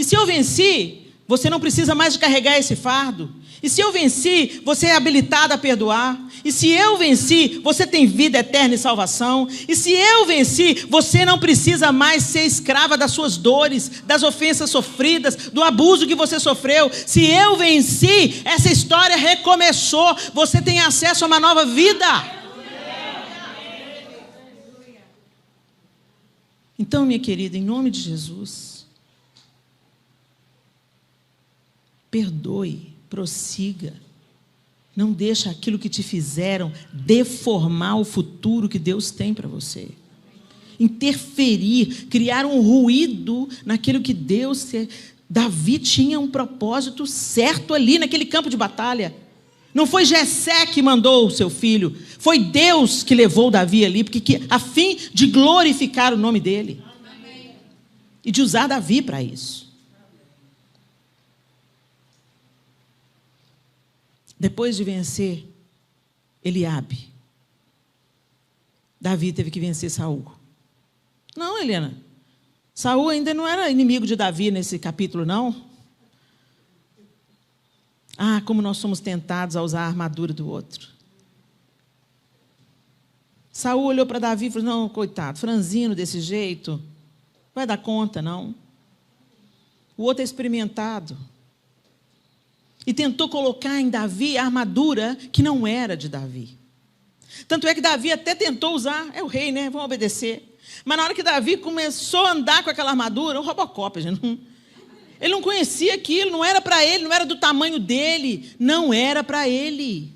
se eu venci, você não precisa mais de carregar esse fardo. E se eu venci, você é habilitado a perdoar. E se eu venci, você tem vida eterna e salvação. E se eu venci, você não precisa mais ser escrava das suas dores, das ofensas sofridas, do abuso que você sofreu. Se eu venci, essa história recomeçou. Você tem acesso a uma nova vida. Então, minha querida, em nome de Jesus, perdoe, prossiga. Não deixa aquilo que te fizeram deformar o futuro que Deus tem para você. Interferir, criar um ruído naquilo que Deus... Davi tinha um propósito certo ali naquele campo de batalha. Não foi Jessé que mandou o seu filho, foi Deus que levou Davi ali, a fim de glorificar o nome dele. Amém. E de usar Davi para isso. Depois de vencer Eliabe, Davi teve que vencer Saul. Não, Helena, Saul ainda não era inimigo de Davi nesse capítulo, não. Ah, como nós somos tentados a usar a armadura do outro. Saul olhou para Davi e falou, não, coitado, franzino desse jeito, vai dar conta, não. O outro é experimentado. E tentou colocar em Davi a armadura que não era de Davi. Tanto é que Davi até tentou usar, é o rei, né? Vamos obedecer. Mas na hora que Davi começou a andar com aquela armadura, um Robocop, gente. Ele não conhecia aquilo, não era para ele, não era do tamanho dele, não era para ele.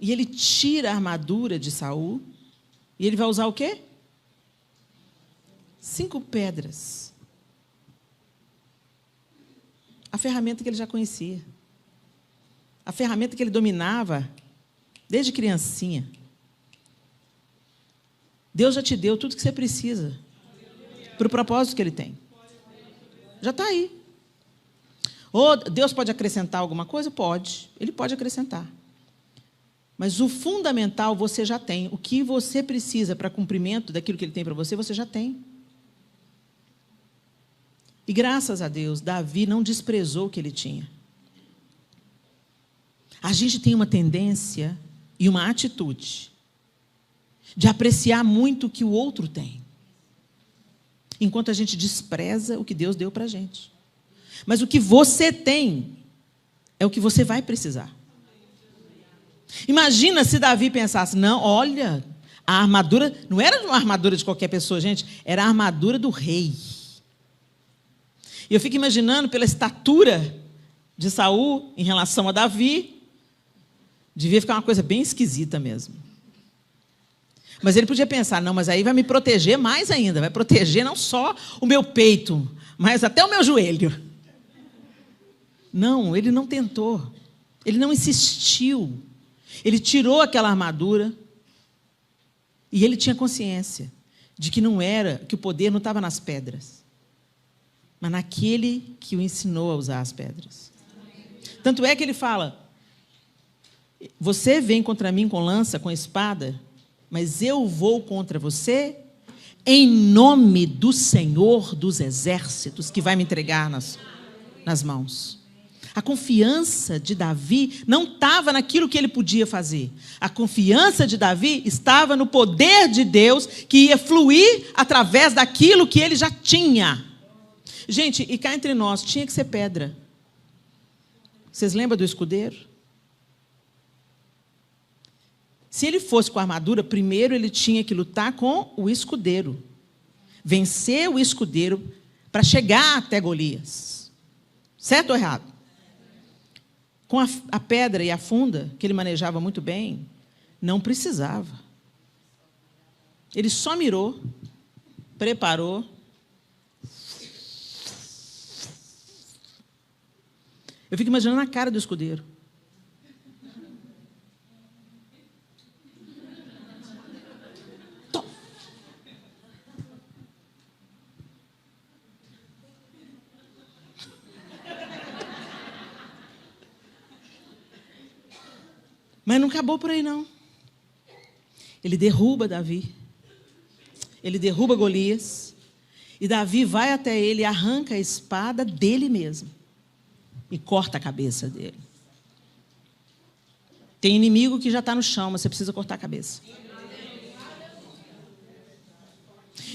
E ele tira a armadura de Saul, e ele vai usar o quê? 5 pedras. A ferramenta que ele já conhecia. A ferramenta que ele dominava desde criancinha. Deus já te deu tudo que você precisa para o propósito que Ele tem. Já está aí. Ou Deus pode acrescentar alguma coisa? Pode. Ele pode acrescentar. Mas o fundamental você já tem. O que você precisa para cumprimento daquilo que Ele tem para você, você já tem. E graças a Deus, Davi não desprezou o que ele tinha. A gente tem uma tendência e uma atitude de apreciar muito o que o outro tem, enquanto a gente despreza o que Deus deu para a gente. Mas o que você tem é o que você vai precisar. Imagina se Davi pensasse, não, olha, a armadura, não era uma armadura de qualquer pessoa, gente, era a armadura do rei. E eu fico imaginando pela estatura de Saul em relação a Davi, devia ficar uma coisa bem esquisita mesmo. Mas ele podia pensar, não, mas aí vai me proteger mais ainda, vai proteger não só o meu peito, mas até o meu joelho. Não, ele não tentou, ele não insistiu, ele tirou aquela armadura e ele tinha consciência de que não era, que o poder não estava nas pedras, mas naquele que o ensinou a usar as pedras. Tanto é que ele fala, você vem contra mim com lança, com espada, mas eu vou contra você em nome do Senhor dos Exércitos, que vai me entregar nas mãos. A confiança de Davi não estava naquilo que ele podia fazer. A confiança de Davi estava no poder de Deus que ia fluir através daquilo que ele já tinha. Gente, e cá entre nós, tinha que ser pedra. Vocês lembram do escudeiro? Se ele fosse com a armadura, primeiro ele tinha que lutar com o escudeiro. Vencer o escudeiro para chegar até Golias. Certo ou errado? Com a pedra e a funda, que ele manejava muito bem, não precisava. Ele só mirou, preparou. Eu fico imaginando a cara do escudeiro. Mas não acabou por aí, não. Ele derruba Davi. Ele derruba Golias. E Davi vai até ele e arranca a espada dele mesmo. E corta a cabeça dele. Tem inimigo que já está no chão, mas você precisa cortar a cabeça.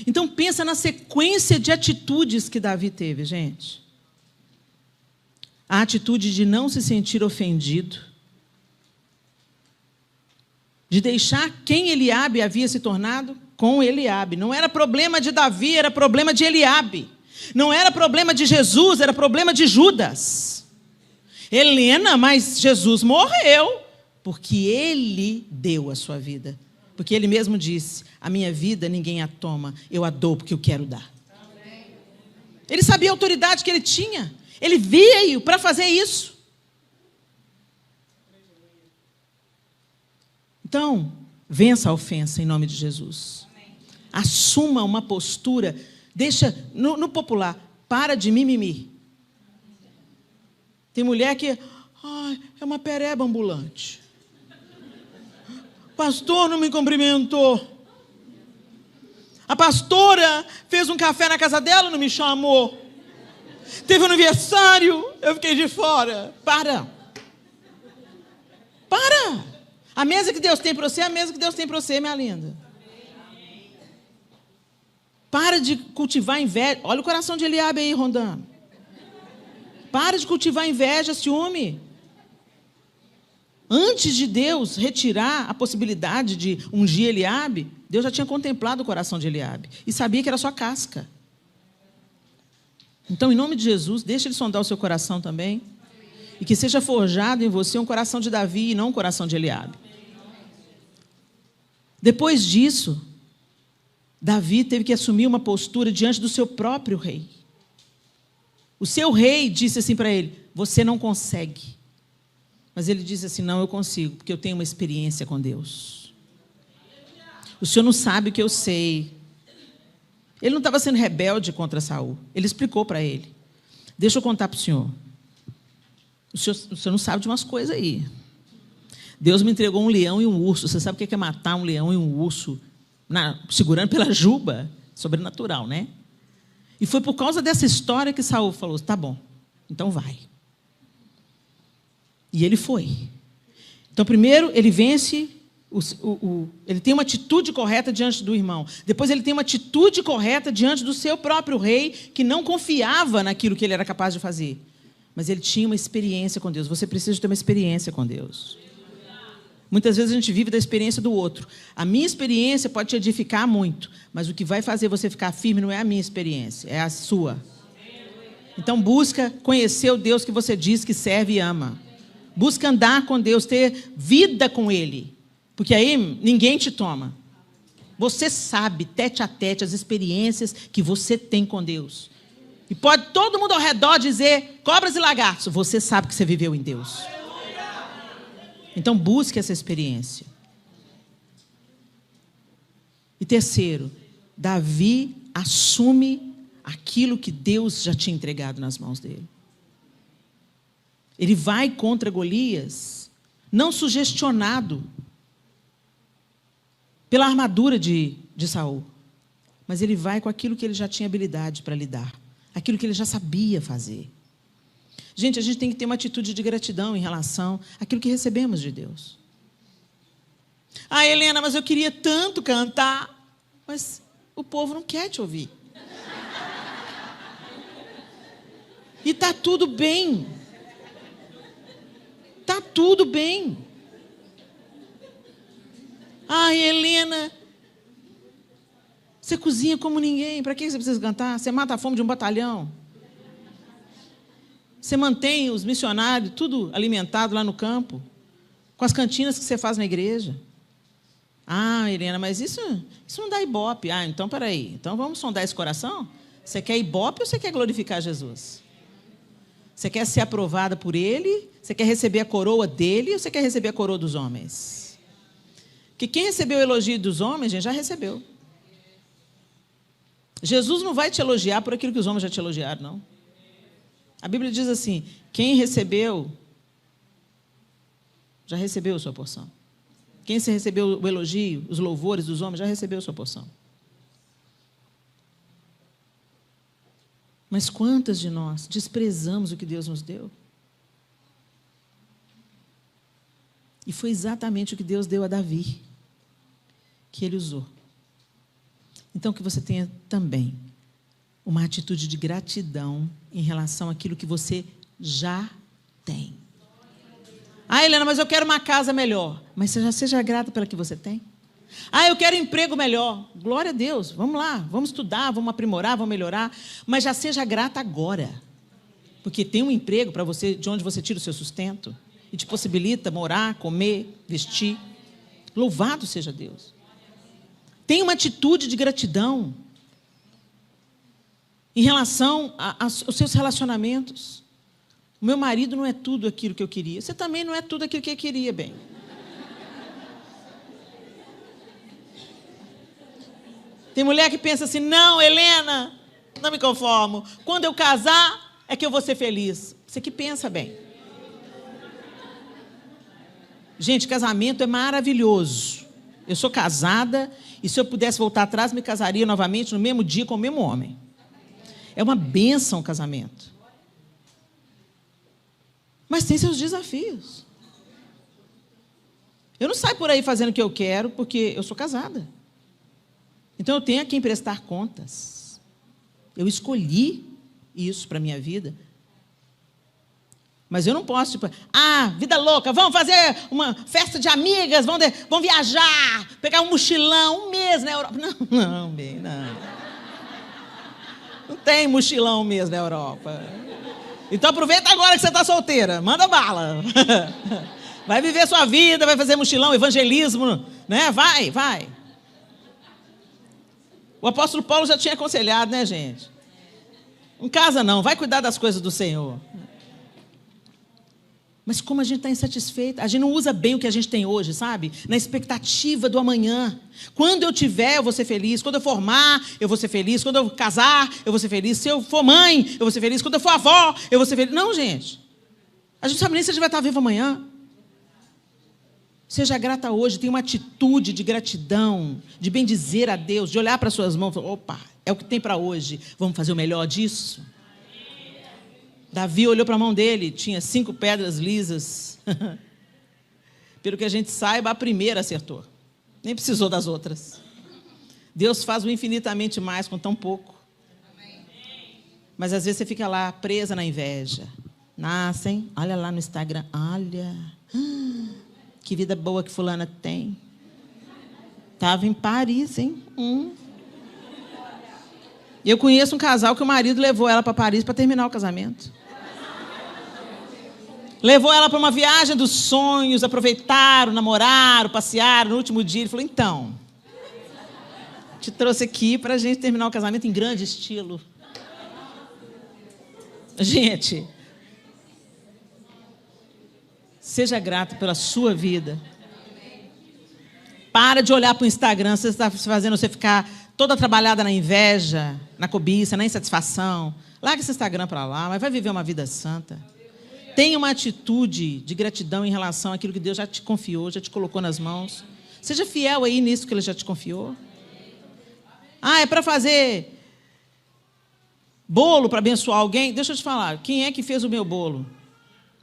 Então pensa na sequência de atitudes que Davi teve, gente. A atitude de não se sentir ofendido. De deixar quem Eliabe havia se tornado com Eliabe. Não era problema de Davi, era problema de Eliabe. Não era problema de Jesus, era problema de Judas. Helena, mas Jesus morreu, porque ele deu a sua vida. Porque ele mesmo disse, a minha vida ninguém a toma, eu a dou porque eu quero dar. Ele sabia a autoridade que ele tinha. Ele veio para fazer isso. Então, vença a ofensa em nome de Jesus. Assuma uma postura, deixa, no popular, para de mimimi. Tem mulher que, é uma pereba ambulante. Pastor não me cumprimentou. A pastora fez um café na casa dela, não me chamou. Teve um aniversário, eu fiquei de fora. Para. A mesa que Deus tem para você é a mesa que Deus tem para você, minha linda. Para de cultivar inveja. Olha o coração de Eliabe aí rondando. Para de cultivar inveja, ciúme. Antes de Deus retirar a possibilidade de ungir Eliabe, Deus já tinha contemplado o coração de Eliabe e sabia que era só casca. Então, em nome de Jesus, deixa ele sondar o seu coração também e que seja forjado em você um coração de Davi e não um coração de Eliabe. Depois disso, Davi teve que assumir uma postura diante do seu próprio rei. O seu rei disse assim para ele, você não consegue. Mas ele disse assim, não, eu consigo, porque eu tenho uma experiência com Deus. O senhor não sabe o que eu sei. Ele não estava sendo rebelde contra Saul. Ele explicou para ele. Deixa eu contar para o senhor. O senhor não sabe de umas coisas aí. Deus me entregou um leão e um urso. Você sabe o que é matar um leão e um urso segurando pela juba? Sobrenatural, né? E foi por causa dessa história que Saul falou, tá bom, então vai. E ele foi. Então, primeiro, ele vence, ele tem uma atitude correta diante do irmão. Depois, ele tem uma atitude correta diante do seu próprio rei, que não confiava naquilo que ele era capaz de fazer. Mas ele tinha uma experiência com Deus. Você precisa ter uma experiência com Deus. Muitas vezes a gente vive da experiência do outro. A minha experiência pode te edificar muito, mas o que vai fazer você ficar firme não é a minha experiência, é a sua. Então busca conhecer o Deus que você diz que serve e ama. Busca andar com Deus, ter vida com Ele. Porque aí ninguém te toma. Você sabe, tete a tete, as experiências que você tem com Deus. E pode todo mundo ao redor dizer, cobras e lagartos. Você sabe que você viveu em Deus. Então, busque essa experiência. E terceiro, Davi assume aquilo que Deus já tinha entregado nas mãos dele. Ele vai contra Golias, não sugestionado pela armadura de Saul, mas ele vai com aquilo que ele já tinha habilidade para lidar, aquilo que ele já sabia fazer. Gente, a gente tem que ter uma atitude de gratidão em relação àquilo que recebemos de Deus. Ah, Helena, mas eu queria tanto cantar. Mas o povo não quer te ouvir. E está tudo bem. Está tudo bem. Ah, Helena, você cozinha como ninguém. Para que você precisa cantar? Você mata a fome de um batalhão. Você mantém os missionários tudo alimentado lá no campo, com as cantinas que você faz na igreja. Ah, Helena, mas isso não dá ibope. Ah, então, peraí. Então, vamos sondar esse coração? Você quer ibope ou você quer glorificar Jesus? Você quer ser aprovada por Ele? Você quer receber a coroa dEle ou você quer receber a coroa dos homens? Porque quem recebeu o elogio dos homens, gente, já recebeu. Jesus não vai te elogiar por aquilo que os homens já te elogiaram, não. A Bíblia diz assim, quem recebeu, já recebeu a sua porção. Quem se recebeu o elogio, os louvores dos homens, já recebeu a sua porção. Mas quantas de nós desprezamos o que Deus nos deu? E foi exatamente o que Deus deu a Davi, que ele usou. Então, que você tenha também uma atitude de gratidão em relação àquilo que você já tem. Ah, Helena, mas eu quero uma casa melhor. Mas você já seja grata pela que você tem. Ah, eu quero um emprego melhor. Glória a Deus. Vamos lá, vamos estudar, vamos aprimorar, vamos melhorar. Mas já seja grata agora. Porque tem um emprego para você, de onde você tira o seu sustento e te possibilita morar, comer, vestir. Louvado seja Deus. Tenha uma atitude de gratidão em relação aos seus relacionamentos. O meu marido não é tudo aquilo que eu queria. Você também não é tudo aquilo que eu queria, bem. Tem mulher que pensa assim, não, Helena, não me conformo. Quando eu casar, é que eu vou ser feliz. Você que pensa bem. Gente, casamento é maravilhoso. Eu sou casada e se eu pudesse voltar atrás, me casaria novamente no mesmo dia com o mesmo homem. É uma bênção o casamento. Mas tem seus desafios. Eu não saio por aí fazendo o que eu quero, porque eu sou casada. Então eu tenho a quem prestar contas. Eu escolhi isso para a minha vida. Mas eu não posso, tipo, vida louca, vamos fazer uma festa de amigas, vamos viajar, pegar um mochilão, um mês na Europa. Não, bem, não. Não tem mochilão um mês na Europa. Então aproveita agora que você está solteira, manda bala. Vai viver sua vida, vai fazer mochilão, evangelismo, né? Vai. O apóstolo Paulo já tinha aconselhado, né, gente? Não casa não, vai cuidar das coisas do Senhor. Mas como a gente está insatisfeita, a gente não usa bem o que a gente tem hoje, sabe? Na expectativa do amanhã. Quando eu tiver, eu vou ser feliz. Quando eu formar, eu vou ser feliz. Quando eu casar, eu vou ser feliz. Se eu for mãe, eu vou ser feliz. Quando eu for avó, eu vou ser feliz. Não, gente. A gente não sabe nem se a gente vai estar vivo amanhã. Seja grata hoje, tenha uma atitude de gratidão, de bendizer a Deus, de olhar para as suas mãos e falar, opa, é o que tem para hoje, vamos fazer o melhor disso? Davi olhou para a mão dele, tinha 5 pedras lisas. Pelo que a gente saiba, a primeira acertou. Nem precisou das outras. Deus faz o infinitamente mais com tão pouco. Mas às vezes você fica lá presa na inveja. Nascem, olha lá no Instagram, olha... Que vida boa que fulana tem. Estava em Paris, hein? Eu conheço um casal que o marido levou ela para Paris para terminar o casamento. Levou ela para uma viagem dos sonhos, aproveitaram, namoraram, passearam. No último dia ele falou, então, te trouxe aqui para a gente terminar o casamento em grande estilo. Gente... Seja grato pela sua vida. Para de olhar para o Instagram, você está fazendo você ficar toda trabalhada na inveja, na cobiça, na insatisfação. Larga esse Instagram para lá, mas vai viver uma vida santa. Tenha uma atitude de gratidão em relação àquilo que Deus já te confiou, já te colocou nas mãos. Seja fiel aí nisso que Ele já te confiou. É para fazer Bolo para abençoar alguém. Deixa eu te falar, quem é que fez o meu bolo?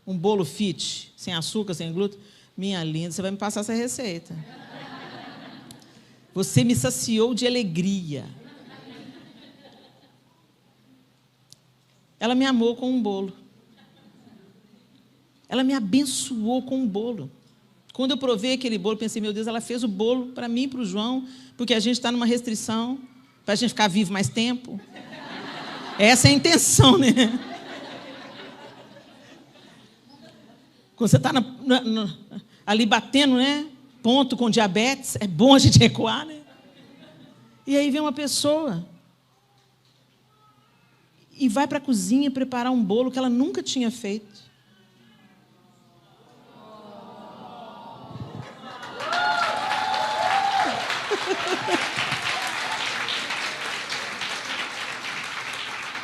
Um bolo fit, sem açúcar, sem glúten? Minha linda, você vai me passar essa receita. Você me saciou de alegria. Ela me amou com um bolo. Ela me abençoou com um bolo. Quando eu provei aquele bolo, pensei, meu Deus, ela fez o bolo para mim e para o João, porque a gente está numa restrição, para a gente ficar vivo mais tempo. Essa é a intenção, né? Quando você está ali batendo, né? Ponto com diabetes, é bom a gente recuar, né? E aí vem uma pessoa e vai para a cozinha preparar um bolo que ela nunca tinha feito.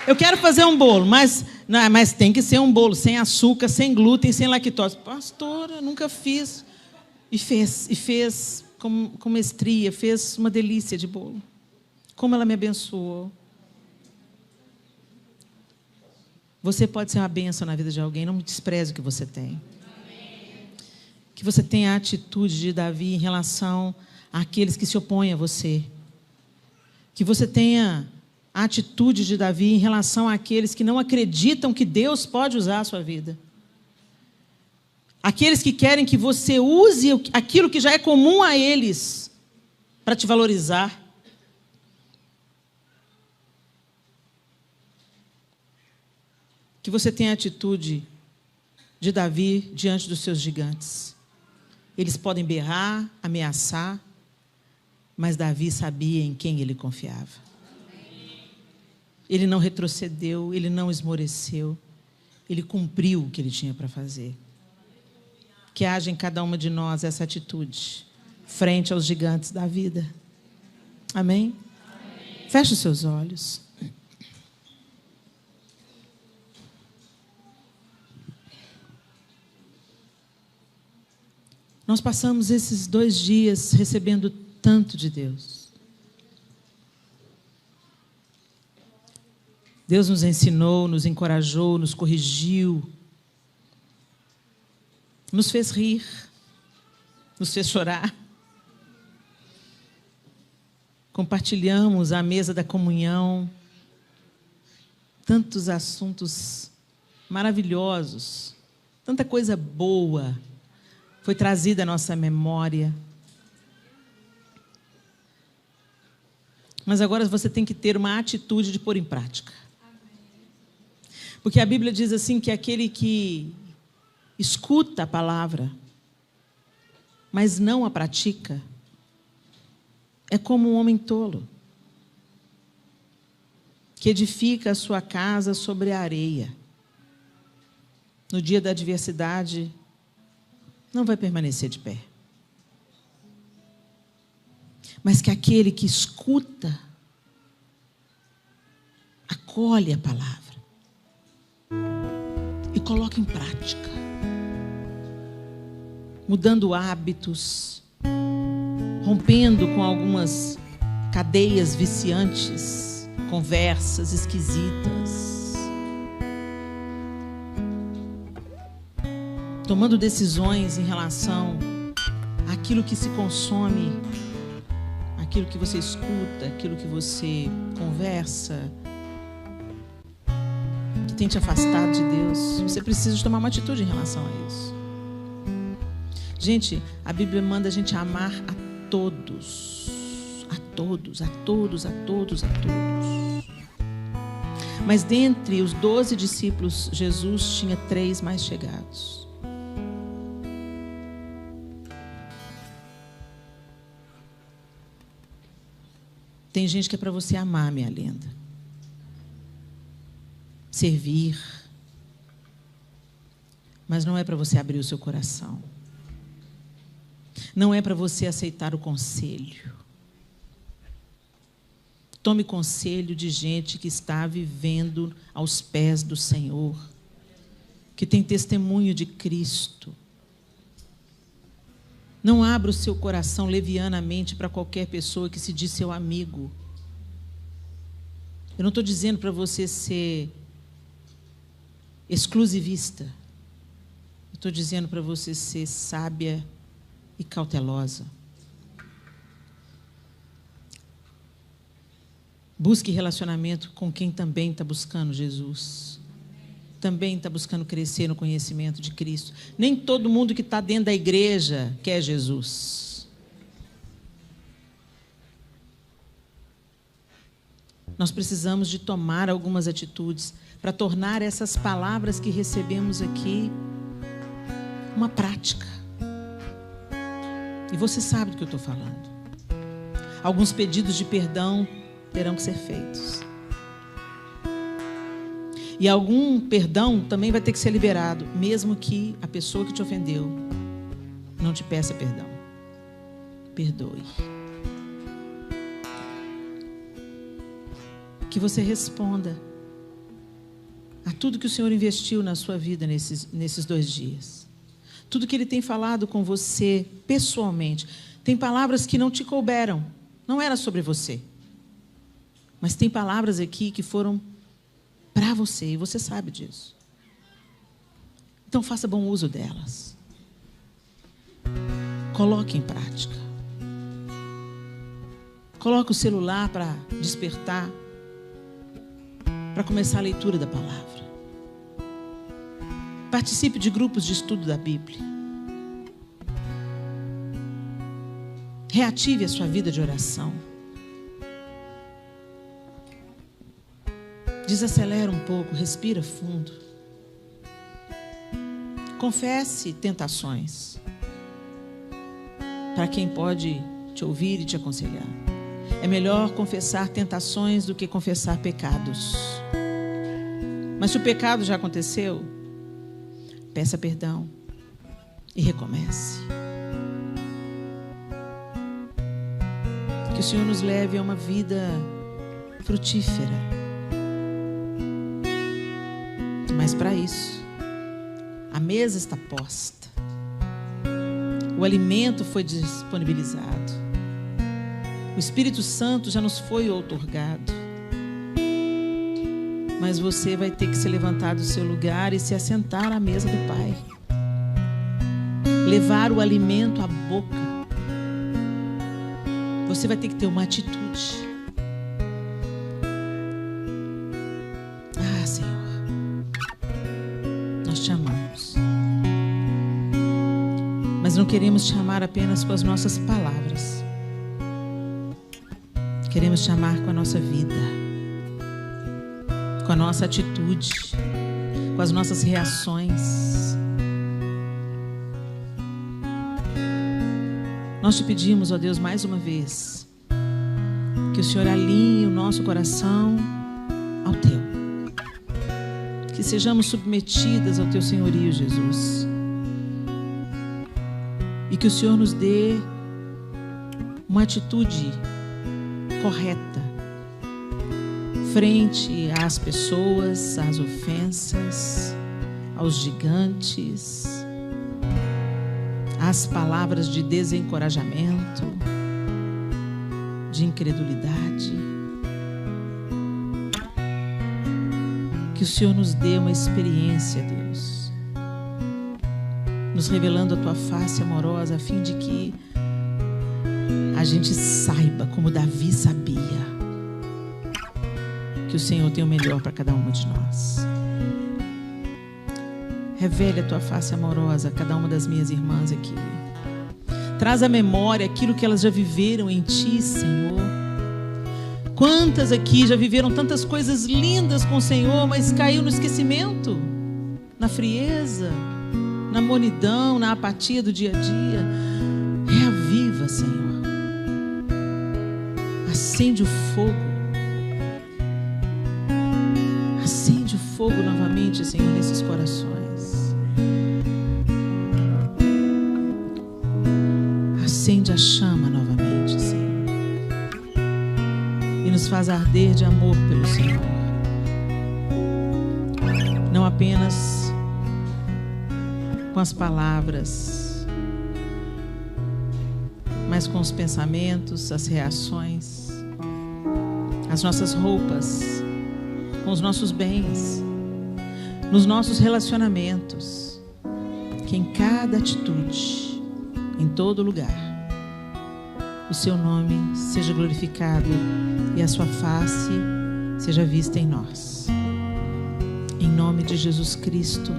Eu quero fazer um bolo, mas tem que ser um bolo sem açúcar, sem glúten, sem lactose. Pastora, nunca fiz. E fez com mestria, fez uma delícia de bolo. Como ela me abençoou. Você pode ser uma bênção na vida de alguém, não despreze o que você tem. Que você tenha a atitude de Davi em relação àqueles que se opõem a você. Que você tenha a atitude de Davi em relação àqueles que não acreditam que Deus pode usar a sua vida. Aqueles que querem que você use aquilo que já é comum a eles para te valorizar. Que você tenha a atitude de Davi diante dos seus gigantes. Eles podem berrar, ameaçar, mas Davi sabia em quem ele confiava. Ele não retrocedeu, ele não esmoreceu, ele cumpriu o que ele tinha para fazer. Que haja em cada uma de nós essa atitude, frente aos gigantes da vida. Amém? Amém. Feche os seus olhos. Nós passamos esses 2 dias recebendo tanto de Deus. Deus nos ensinou, nos encorajou, nos corrigiu, nos fez rir, nos fez chorar. Compartilhamos à mesa da comunhão tantos assuntos maravilhosos, tanta coisa boa foi trazida à nossa memória. Mas agora você tem que ter uma atitude de pôr em prática. Porque a Bíblia diz assim que aquele que escuta a palavra, mas não a pratica, é como um homem tolo, que edifica a sua casa sobre a areia. No dia da adversidade, não vai permanecer de pé. Mas que aquele que escuta, acolhe a palavra e coloca em prática, mudando hábitos, rompendo com algumas cadeias viciantes, conversas esquisitas, tomando decisões em relação àquilo que se consome, aquilo que você escuta, aquilo que você conversa, que tem te afastado de Deus. Você precisa tomar uma atitude em relação a isso. Gente, a Bíblia manda a gente amar a todos. A todos, a todos, a todos, a todos. Mas dentre os 12 discípulos, Jesus tinha 3 mais chegados. Tem gente que é para você amar, minha linda. Servir. Mas não é para você abrir o seu coração. Não é para você aceitar o conselho. Tome conselho de gente que está vivendo aos pés do Senhor, que tem testemunho de Cristo. Não abra o seu coração levianamente para qualquer pessoa que se diz seu amigo. Eu não estou dizendo para você ser exclusivista. Eu estou dizendo para você ser sábia e cautelosa. Busque relacionamento com quem também está buscando Jesus. Também está buscando crescer no conhecimento de Cristo. Nem todo mundo que está dentro da igreja quer Jesus. Nós precisamos de tomar algumas atitudes para tornar essas palavras que recebemos aqui uma prática. E você sabe do que eu estou falando. Alguns pedidos de perdão terão que ser feitos. E algum perdão também vai ter que ser liberado, mesmo que a pessoa que te ofendeu não te peça perdão. Perdoe. Que você responda a tudo que o Senhor investiu na sua vida nesses 2 dias. Tudo que Ele tem falado com você pessoalmente. Tem palavras que não te couberam, não era sobre você. Mas tem palavras aqui que foram para você, e você sabe disso. Então faça bom uso delas. Coloque em prática. Coloque o celular para despertar, para começar a leitura da palavra. Participe de grupos de estudo da Bíblia. Reative a sua vida de oração. Desacelera um pouco, respira fundo. Confesse tentações para quem pode te ouvir e te aconselhar. É melhor confessar tentações do que confessar pecados. Mas se o pecado já aconteceu, peça perdão e recomece. Que o Senhor nos leve a uma vida frutífera. Mas para isso, a mesa está posta. O alimento foi disponibilizado. O Espírito Santo já nos foi outorgado. Mas você vai ter que se levantar do seu lugar e se assentar à mesa do Pai. Levar o alimento à boca. Você vai ter que ter uma atitude. Ah, Senhor, nós te amamos. Mas não queremos te amar apenas com as nossas palavras. Queremos te amar com a nossa vida, com a nossa atitude, com as nossas reações. Nós te pedimos, ó Deus, mais uma vez, que o Senhor alinhe o nosso coração ao Teu. Que sejamos submetidas ao Teu senhorio, Jesus. E que o Senhor nos dê uma atitude correta frente às pessoas, às ofensas, aos gigantes, às palavras de desencorajamento, de incredulidade. Que o Senhor nos dê uma experiência, Deus, nos revelando a Tua face amorosa, a fim de que a gente saiba, como Davi sabia, que o Senhor tem o melhor para cada uma de nós. Revele a Tua face amorosa a cada uma das minhas irmãs aqui. Traz à memória aquilo que elas já viveram em Ti, Senhor. Quantas aqui já viveram tantas coisas lindas com o Senhor, mas caiu no esquecimento, na frieza, na monidão, na apatia do dia a dia. Reaviva, Senhor. Acende o fogo. Acende o fogo novamente, Senhor, nesses corações. Acende a chama novamente, Senhor. E nos faz arder de amor pelo Senhor. Não apenas com as palavras, mas com os pensamentos, as reações, as nossas roupas, com os nossos bens, nos nossos relacionamentos, que em cada atitude, em todo lugar, o seu nome seja glorificado e a sua face seja vista em nós. Em nome de Jesus Cristo.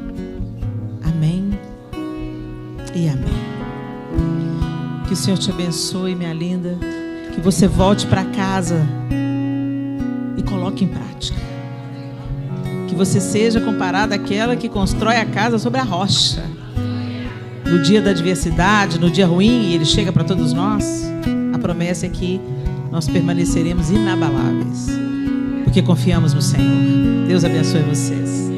Amém e amém. Que o Senhor te abençoe, minha linda. Que você volte para casa e coloque em prática. Que você seja comparada àquela que constrói a casa sobre a rocha. No dia da adversidade, no dia ruim, e ele chega para todos nós, a promessa é que nós permaneceremos inabaláveis, porque confiamos no Senhor. Deus abençoe vocês.